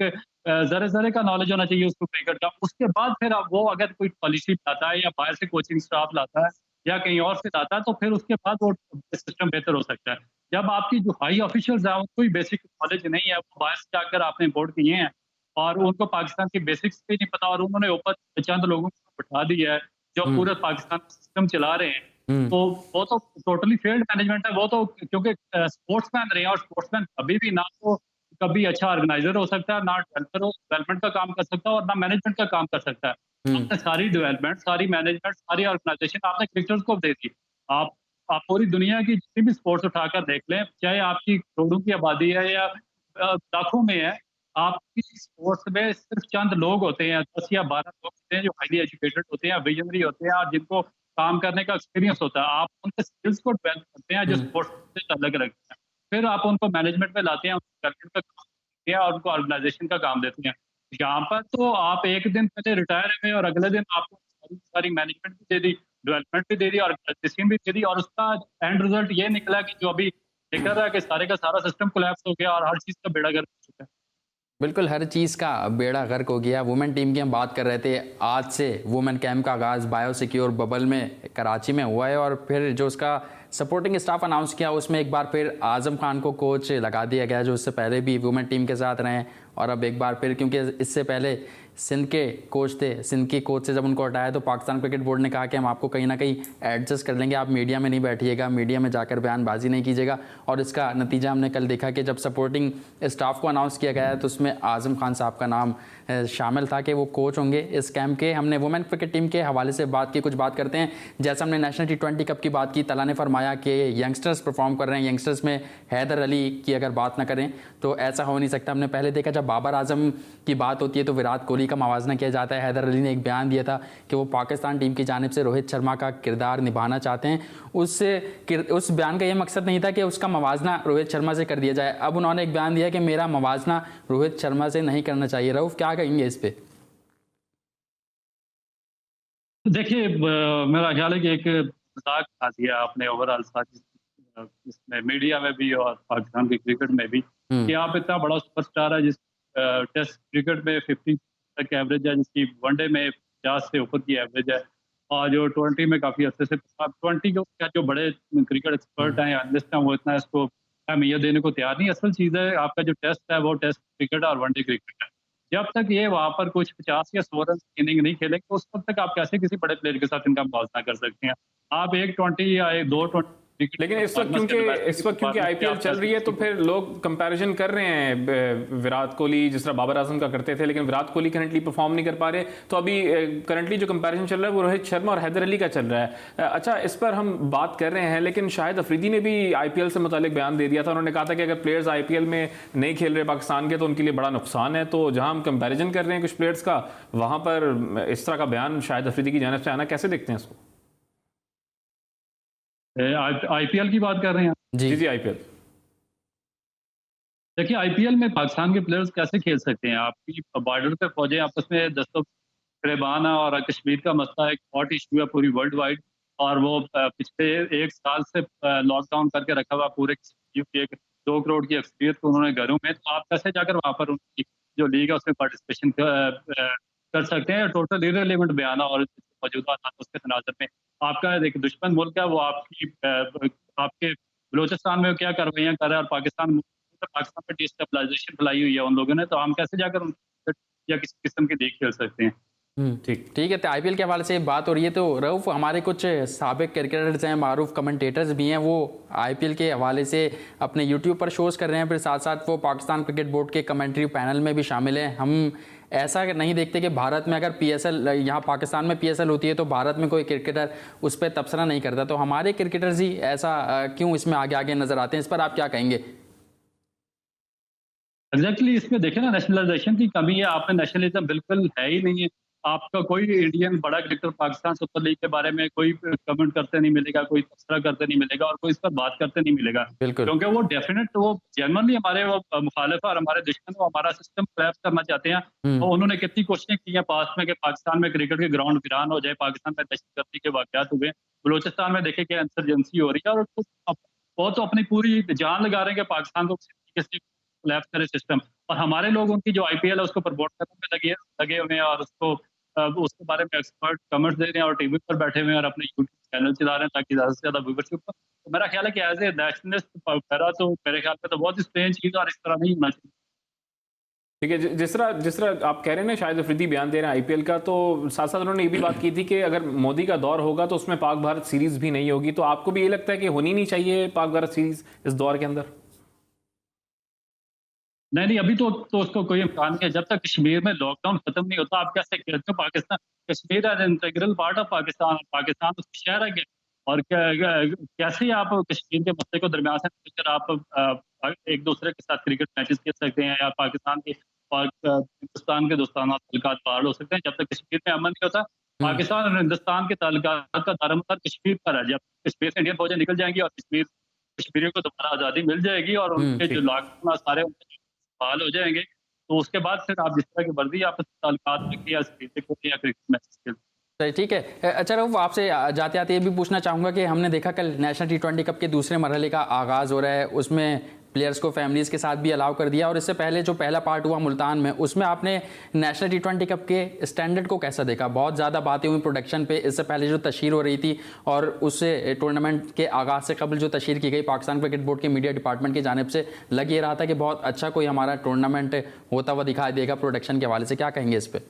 जरे का नॉलेज होना चाहिए उसको क्रिकेट का। उसके बाद फिर अब वो अगर कोई पॉलिसी लाता है या बाहर से कोचिंग स्टाफ लाता है या कहीं और से लाता है तो फिर उसके बाद वो सिस्टम बेहतर हो सकता है। जब आपकी जो हाई ऑफिशियल्स हैं उनको कोई बेसिक नॉलेज नहीं है, वो बाहर से जाकर आपने इम्पोर्ट किए हैं और उनको पाकिस्तान की बेसिक्स भी नहीं पता और उन्होंने ऊपर चंद लोगों को बिठा दिया है जो पूरे पाकिस्तान का सिस्टम चला रहे हैं, तो वो तो टोटली फेल्ड मैनेजमेंट है। वो तो क्योंकि स्पोर्ट्समैन रहे हैं और स्पोर्ट्समैन कभी भी ना तो कभी अच्छा ऑर्गेनाइजर हो सकता है, ना डेवलपमेंट का काम कर सकता है और ना मैनेजमेंट का काम कर सकता है। आपने सारी डेवलपमेंट, सारी मैनेजमेंट, सारी ऑर्गेनाइजेशन आपने क्रिकेटर्स को दे दी। आप पूरी दुनिया की जितनी भी स्पोर्ट्स उठाकर देख लें, चाहे आपकी करोड़ों की आबादी है या लाखों में है, आपकी स्पोर्ट्स में सिर्फ चंद लोग होते हैं, 10 या 12 लोग होते हैं जो हाईली एजुकेटेड होते हैं, विजनरी होते हैं और जिनको काम करने का एक्सपीरियंस होता है। आप उनके स्किल्स को डेवलप करते हैं जो स्पोर्ट्स से अलग रखते हैं, फिर आप उनको मैनेजमेंट में लाते हैं, उनको का काम देते हैं और उनको ऑर्गेनाइजेशन का काम देते हैं। यहाँ पर तो आप एक दिन पहले रिटायर हुए और अगले दिन आपको सारी मैनेजमेंट भी दे दी, डेवलपमेंट भी दे दी, ऑर्गेनाइजेशन भी दे दी और उसका एंड रिजल्ट ये निकला कि जो अभी देखा रहा है कि सारे का सारा सिस्टम कोलैप्स हो गया और हर चीज़ का बेड़ा गर्क हो चुका है। बिल्कुल, हर चीज़ का बेड़ा गर्क हो गया। वुमेन टीम की हम बात कर रहे थे। आज से वुमेन कैंप का आगाज़ बायोसिक्योर बबल में कराची में हुआ है और फिर जो उसका सपोर्टिंग स्टाफ अनाउंस किया उसमें एक बार फिर आज़म खान को कोच लगा दिया गया, जो इससे पहले भी वुमेन टीम के साथ रहे हैं। और अब एक बार फिर, क्योंकि इससे पहले सिंध के कोच थे, सिंध के कोच से जब उनको हटाया तो पाकिस्तान क्रिकेट बोर्ड ने कहा कि हम आपको कहीं ना कहीं एडजस्ट कर लेंगे, आप मीडिया में नहीं बैठिएगा, मीडिया में जाकर बयानबाजी नहीं कीजिएगा। और इसका नतीजा हमने कल देखा कि जब सपोर्टिंग स्टाफ को अनाउंस किया गया तो उसमें आज़म खान साहब का नाम शामिल था कि वो कोच होंगे इस कैंप के। हमने वुमेन क्रिकेट टीम के हवाले से बात की, कुछ बात करते हैं। जैसा हमने नेशनल T20 कप की बात की, तला ने फरमाया कि यंगस्टर्स परफॉर्म कर रहे हैं। यंगस्टर्स में हैदर अली की अगर बात ना करें तो ऐसा हो नहीं सकता। हमने पहले देखा जब बाबर आजम की बात होती है तो विराट कोहली का मवाजना किया जाता है। हैदर अली ने एक बयान दिया था कि वो पाकिस्तान टीम की जानिब से रोहित शर्मा का किरदार निभाना चाहते हैं। उस बयान का ये मकसद नहीं था कि उसका मवाजना रोहित शर्मा से कर दिया जाए। अब उन्होंने एक बयान दिया कि मेरा मवाजना रोहित शर्मा से नहीं करना चाहिए। रऊफ, क्या कहेंगे इस पे? देखिए, मेरा ख्याल है कि एक मजाक बना दिया आपने ओवरऑल सारी इसमें, मीडिया में भी और पाकिस्तान के क्रिकेट में भी, कि आप इतना बड़ा सुपरस्टार है जिस टेस्ट क्रिकेट में 50 तक एवरेज है, जिसकी वनडे में 50 से ऊपर की एवरेज है, और जो 20 में काफ़ी अच्छे से 20 के जो बड़े क्रिकेट एक्सपर्ट हैं, एनालिस्ट हैं, वो इतना इसको अहमियत देने को तैयार नहीं। असल चीज़ है आपका जो टेस्ट है वो टेस्ट क्रिकेट और वनडे क्रिकेट है। जब तक ये वहाँ पर कुछ 50 या 100 रन की इनिंग नहीं खेलेंगे तो उस वक्त तक आप कैसे किसी बड़े प्लेयर के साथ इनका मुकाबला कर सकते हैं? आप एक 20 या एक 2 लेकिन इस वक्त क्योंकि आईपीएल चल रही है तो फिर लोग कंपैरिजन कर रहे हैं विराट कोहली जिस तरह बाबर आजम का करते थे, लेकिन विराट कोहली करंटली परफॉर्म नहीं कर पा रहे। तो अभी करंटली जो कंपैरिजन चल रहा है वो रोहित शर्मा और हैदर अली का चल रहा है। अच्छा, इस पर हम बात कर रहे हैं, लेकिन शाहिद अफरीदी ने भी आईपीएल से मुतालिक बयान दे दिया था। उन्होंने कहा था कि अगर प्लेयर्स आईपीएल में नहीं खेल रहे पाकिस्तान के तो उनके लिए बड़ा नुकसान है। तो जहां हम कंपैरिजन कर रहे हैं कुछ प्लेयर्स का, वहां पर इस तरह का बयान शाहिद अफरीदी की जानिब से आना, कैसे देखते हैं इसको? आईपीएल की बात कर रहे हैं? जी आईपीएल। देखिए, आईपीएल में पाकिस्तान के प्लेयर्स कैसे खेल सकते हैं? आपकी बॉर्डर पे फौजें आपस में दस्तक गिरबान है और कश्मीर का मसला एक हॉट इशू है पूरी वर्ल्ड वाइड, और वो पिछले 1 साल से लॉकडाउन करके रखा हुआ पूरे की 2 करोड़ की अक्सरियत को उन्होंने घरों में। तो आप कैसे जाकर वहाँ पर उनकी जो लीग है उसमें पार्टिसिपेशन कर सकते हैं? टोटल इररिलेवेंट बयान और मौजूदा हालात उसके तनाज़ुर में आपका एक दुश्मन मुल्क है, वो आपके बलूचिस्तान में क्या कार्रवाइयाँ कर रहा है, और पाकिस्तान में डिस्टेबलाइजेशन फैलाई हुई है उन लोगों ने। तो हम कैसे जाकर या किसी किस्म की देख खेल सकते हैं? ठीक है। तो आईपीएल के हवाले से बात हो रही है तो रऊफ, हमारे कुछ साबिक क्रिकेटर्स हैं, मारूफ कमेंटेटर्स भी हैं, वो आईपीएल के हवाले से अपने यूट्यूब पर शोज़ कर रहे हैं, फिर साथ साथ वो पाकिस्तान क्रिकेट बोर्ड के कमेंट्री पैनल में भी शामिल हैं। हम ऐसा नहीं देखते कि भारत में अगर पीएसएल, यहाँ पाकिस्तान में पीएसएल होती है तो भारत में कोई क्रिकेटर उस पर तबसरा नहीं करता। तो हमारे क्रिकेटर्स ही ऐसा क्यों इसमें आगे आगे नजर आते हैं? इस पर आप क्या कहेंगे? एग्जैक्टली, इसमें देखें ना, नेशनलाइजेशन की कमी है। आप में नेशनलिज्म बिल्कुल है ही नहीं है। आपका कोई इंडियन बड़ा क्रिकेटर पाकिस्तान सुपर लीग के बारे में कोई कमेंट करते नहीं मिलेगा, कोई तबसरा करते नहीं मिलेगा, और कोई इस पर बात करते नहीं मिलेगा, क्योंकि वो डेफिनेट, वो जेन्युइनली हमारे वो मुखालिफ और हमारे दुश्मन, वो हमारा सिस्टम कोलैप्स करना चाहते हैं। तो उन्होंने कितनी कोशिशें की हैं पास्ट में कि पाकिस्तान में क्रिकेट के ग्राउंड वीरान हो जाए, पाकिस्तान में दहशतगर्दी के वाकयात हुए, बलूचिस्तान में देखे कि इंसर्जेंसी हो रही है, और वो तो अपनी पूरी जान लगा रहे हैं कि पाकिस्तान को किसी तरीके से कोलैप्स करे सिस्टम। और हमारे लोग उनकी जो आईपीएल है उसको प्रमोट करने में लगे हुए हैं, और उसके बारे में एक्सपर्ट कमेंट्स दे रहे हैं, और टीवी पर बैठे हुए हैं, और अपने यूट्यूब चैनल चला रहे हैं ताकि ज़्यादा से ज़्यादा व्यूअरशिप हो। तो मेरा ख्याल है कि एज ए नेशनलिस्ट तो मेरे ख्याल में तो बहुत ही स्ट्रेंज चीज़, और इस तरह नहीं होना चाहिए। ठीक है, जिस तरह आप कह रहे हैं ना, शायद अफरीदी बयान दे रहे हैं आईपीएल का, तो साथ साथ उन्होंने ये भी बात की थी कि अगर मोदी का दौर होगा तो उसमें पाक भारत सीरीज भी नहीं होगी। तो आपको भी ये लगता है कि होनी नहीं चाहिए पाक भारत सीरीज इस दौर के अंदर? नहीं, अभी तो उसको कोई इम्कान नहीं है। जब तक कश्मीर में लॉकडाउन खत्म नहीं होता, आप कैसे कहते हो Pakistan, Kashmir as integral part of Pakistan, Pakistan तो शहर है, और कैसे आप कश्मीर के मसले को दरमियान से लेकर आप एक दूसरे के साथ क्रिकेट मैचेस खेल सकते हैं, या पाकिस्तान के और हिंदुस्तान के दोस्ताना ताल्लुकात बहाल हो सकते हैं। जब तक कश्मीर में अमन नहीं होता, पाकिस्तान और हिंदुस्तान के ताल्लुकात का दारोमदार कश्मीर पर है। जब कश्मीर से इंडियन फौजें निकल जाएंगी और कश्मीरियों को दोबारा आज़ादी मिल जाएगी, और उनके जो लॉकडाउन सारे बहाल हो जाएंगे, तो उसके बाद फिर आप जिस तरह की वर्दी आपस में ताल्लुकात रखिए, या क्रिकेट मैचेस खेलते सही, ठीक है। अच्छा रऊफ, आपसे जाते आते ये भी पूछना चाहूँगा कि हमने देखा कल नेशनल टी20 कप के दूसरे मरहले का आगाज़ हो रहा है, उसमें प्लेयर्स को फैमिलीज़ के साथ भी अलाउ कर दिया, और इससे पहले जो पहला पार्ट हुआ मुल्तान में, उसमें आपने नेशनल टी20 कप के स्टैंडर्ड को कैसा देखा? बहुत ज़्यादा बातें हुई प्रोडक्शन पे, इससे पहले जो तशहीर हो रही थी और उससे टूर्नामेंट के आगाज़ से कबल जो तशहीर की गई पाकिस्तान क्रिकेट बोर्ड के मीडिया डिपार्टमेंट की जानिब से, लग ये रहा था कि बहुत अच्छा कोई हमारा टूर्नामेंट होता हुआ दिखाई देगा प्रोडक्शन के हवाले से। क्या कहेंगे इस पर?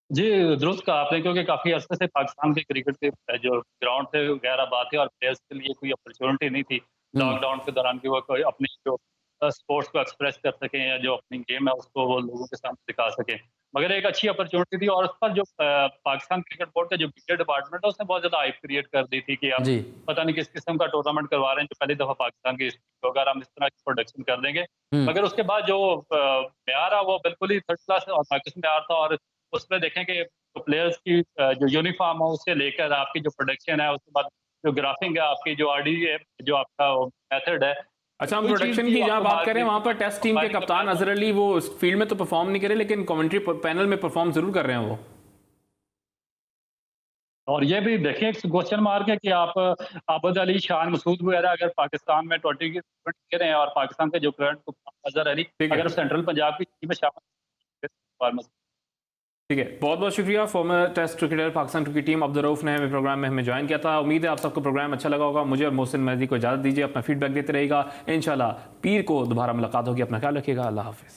जी, दुरुस्त कहा आपने, क्योंकि काफ़ी अर्से से पाकिस्तान के क्रिकेट के जो ग्राउंड थे गैर आबाद थे और प्लेयर्स के लिए कोई अपॉर्चुनिटी नहीं थी लॉकडाउन के दौरान कि वो कोई अपनी जो स्पोर्ट्स को एक्सप्रेस कर सकें या जो अपनी गेम है उसको वो लोगों के सामने दिखा सकें। मगर एक अच्छी अपॉर्चुनिटी थी, और उस पर जो पाकिस्तान क्रिकेट बोर्ड का जो मीडिया डिपार्टमेंट है उसने बहुत ज़्यादा हाइप क्रिएट कर दी थी कि आप जी। पता नहीं किस किस्म का टूर्नामेंट करवा रहे हैं जो पहली दफ़ा पाकिस्तान की हिस्ट्री होगा, हम इस तरह की प्रोडक्शन कर देंगे। मगर उसके बाद जो म्यार है वो बिल्कुल ही थर्ड क्लास और नाकिस म्यार था, और उसमें देखें कि तो प्लेयर्स की जो यूनिफॉर्म है उससे लेकर आपकी जो प्रोडक्शन है, उसके बाद जो ग्राफिंग है, आपकी जो आरडी है, जो आपका मेथड है। अच्छा, हम कोई प्रोडक्शन चीज़ की जहाँ आपको बात करें, वहाँ पर टेस्ट टीम के हमारी कप्तान अजहर अली वो फील्ड में तो परफॉर्म नहीं करे, लेकिन कमेंट्री पैनल में परफॉर्म जरूर कर रहे हैं वो। और ये भी देखिए एक क्वेश्चन मार्क है कि आप आबद अली, शान मसूद वगैरह अगर पाकिस्तान में 20 के रहे हैं और पाकिस्तान के जो करंट अजहर अली अगर सेंट्रल पंजाब की टीम में शामिल। ठीक है, बहुत बहुत शुक्रिया। Former test cricketer Pakistan cricket team Abdul Rauf ने हमें प्रोग्राम में हमें ज्वाइन किया था। उम्मीद है आप सबको प्रोग्राम अच्छा लगा होगा। मुझे और मोहसिन मेहदी को इजाज़त दीजिए, अपना फीडबैक देते रहेगा। इंशाल्लाह पीर को दोबारा मुलाकात होगी। अपना ख्याल रखिएगा। अल्लाह हाफिज़।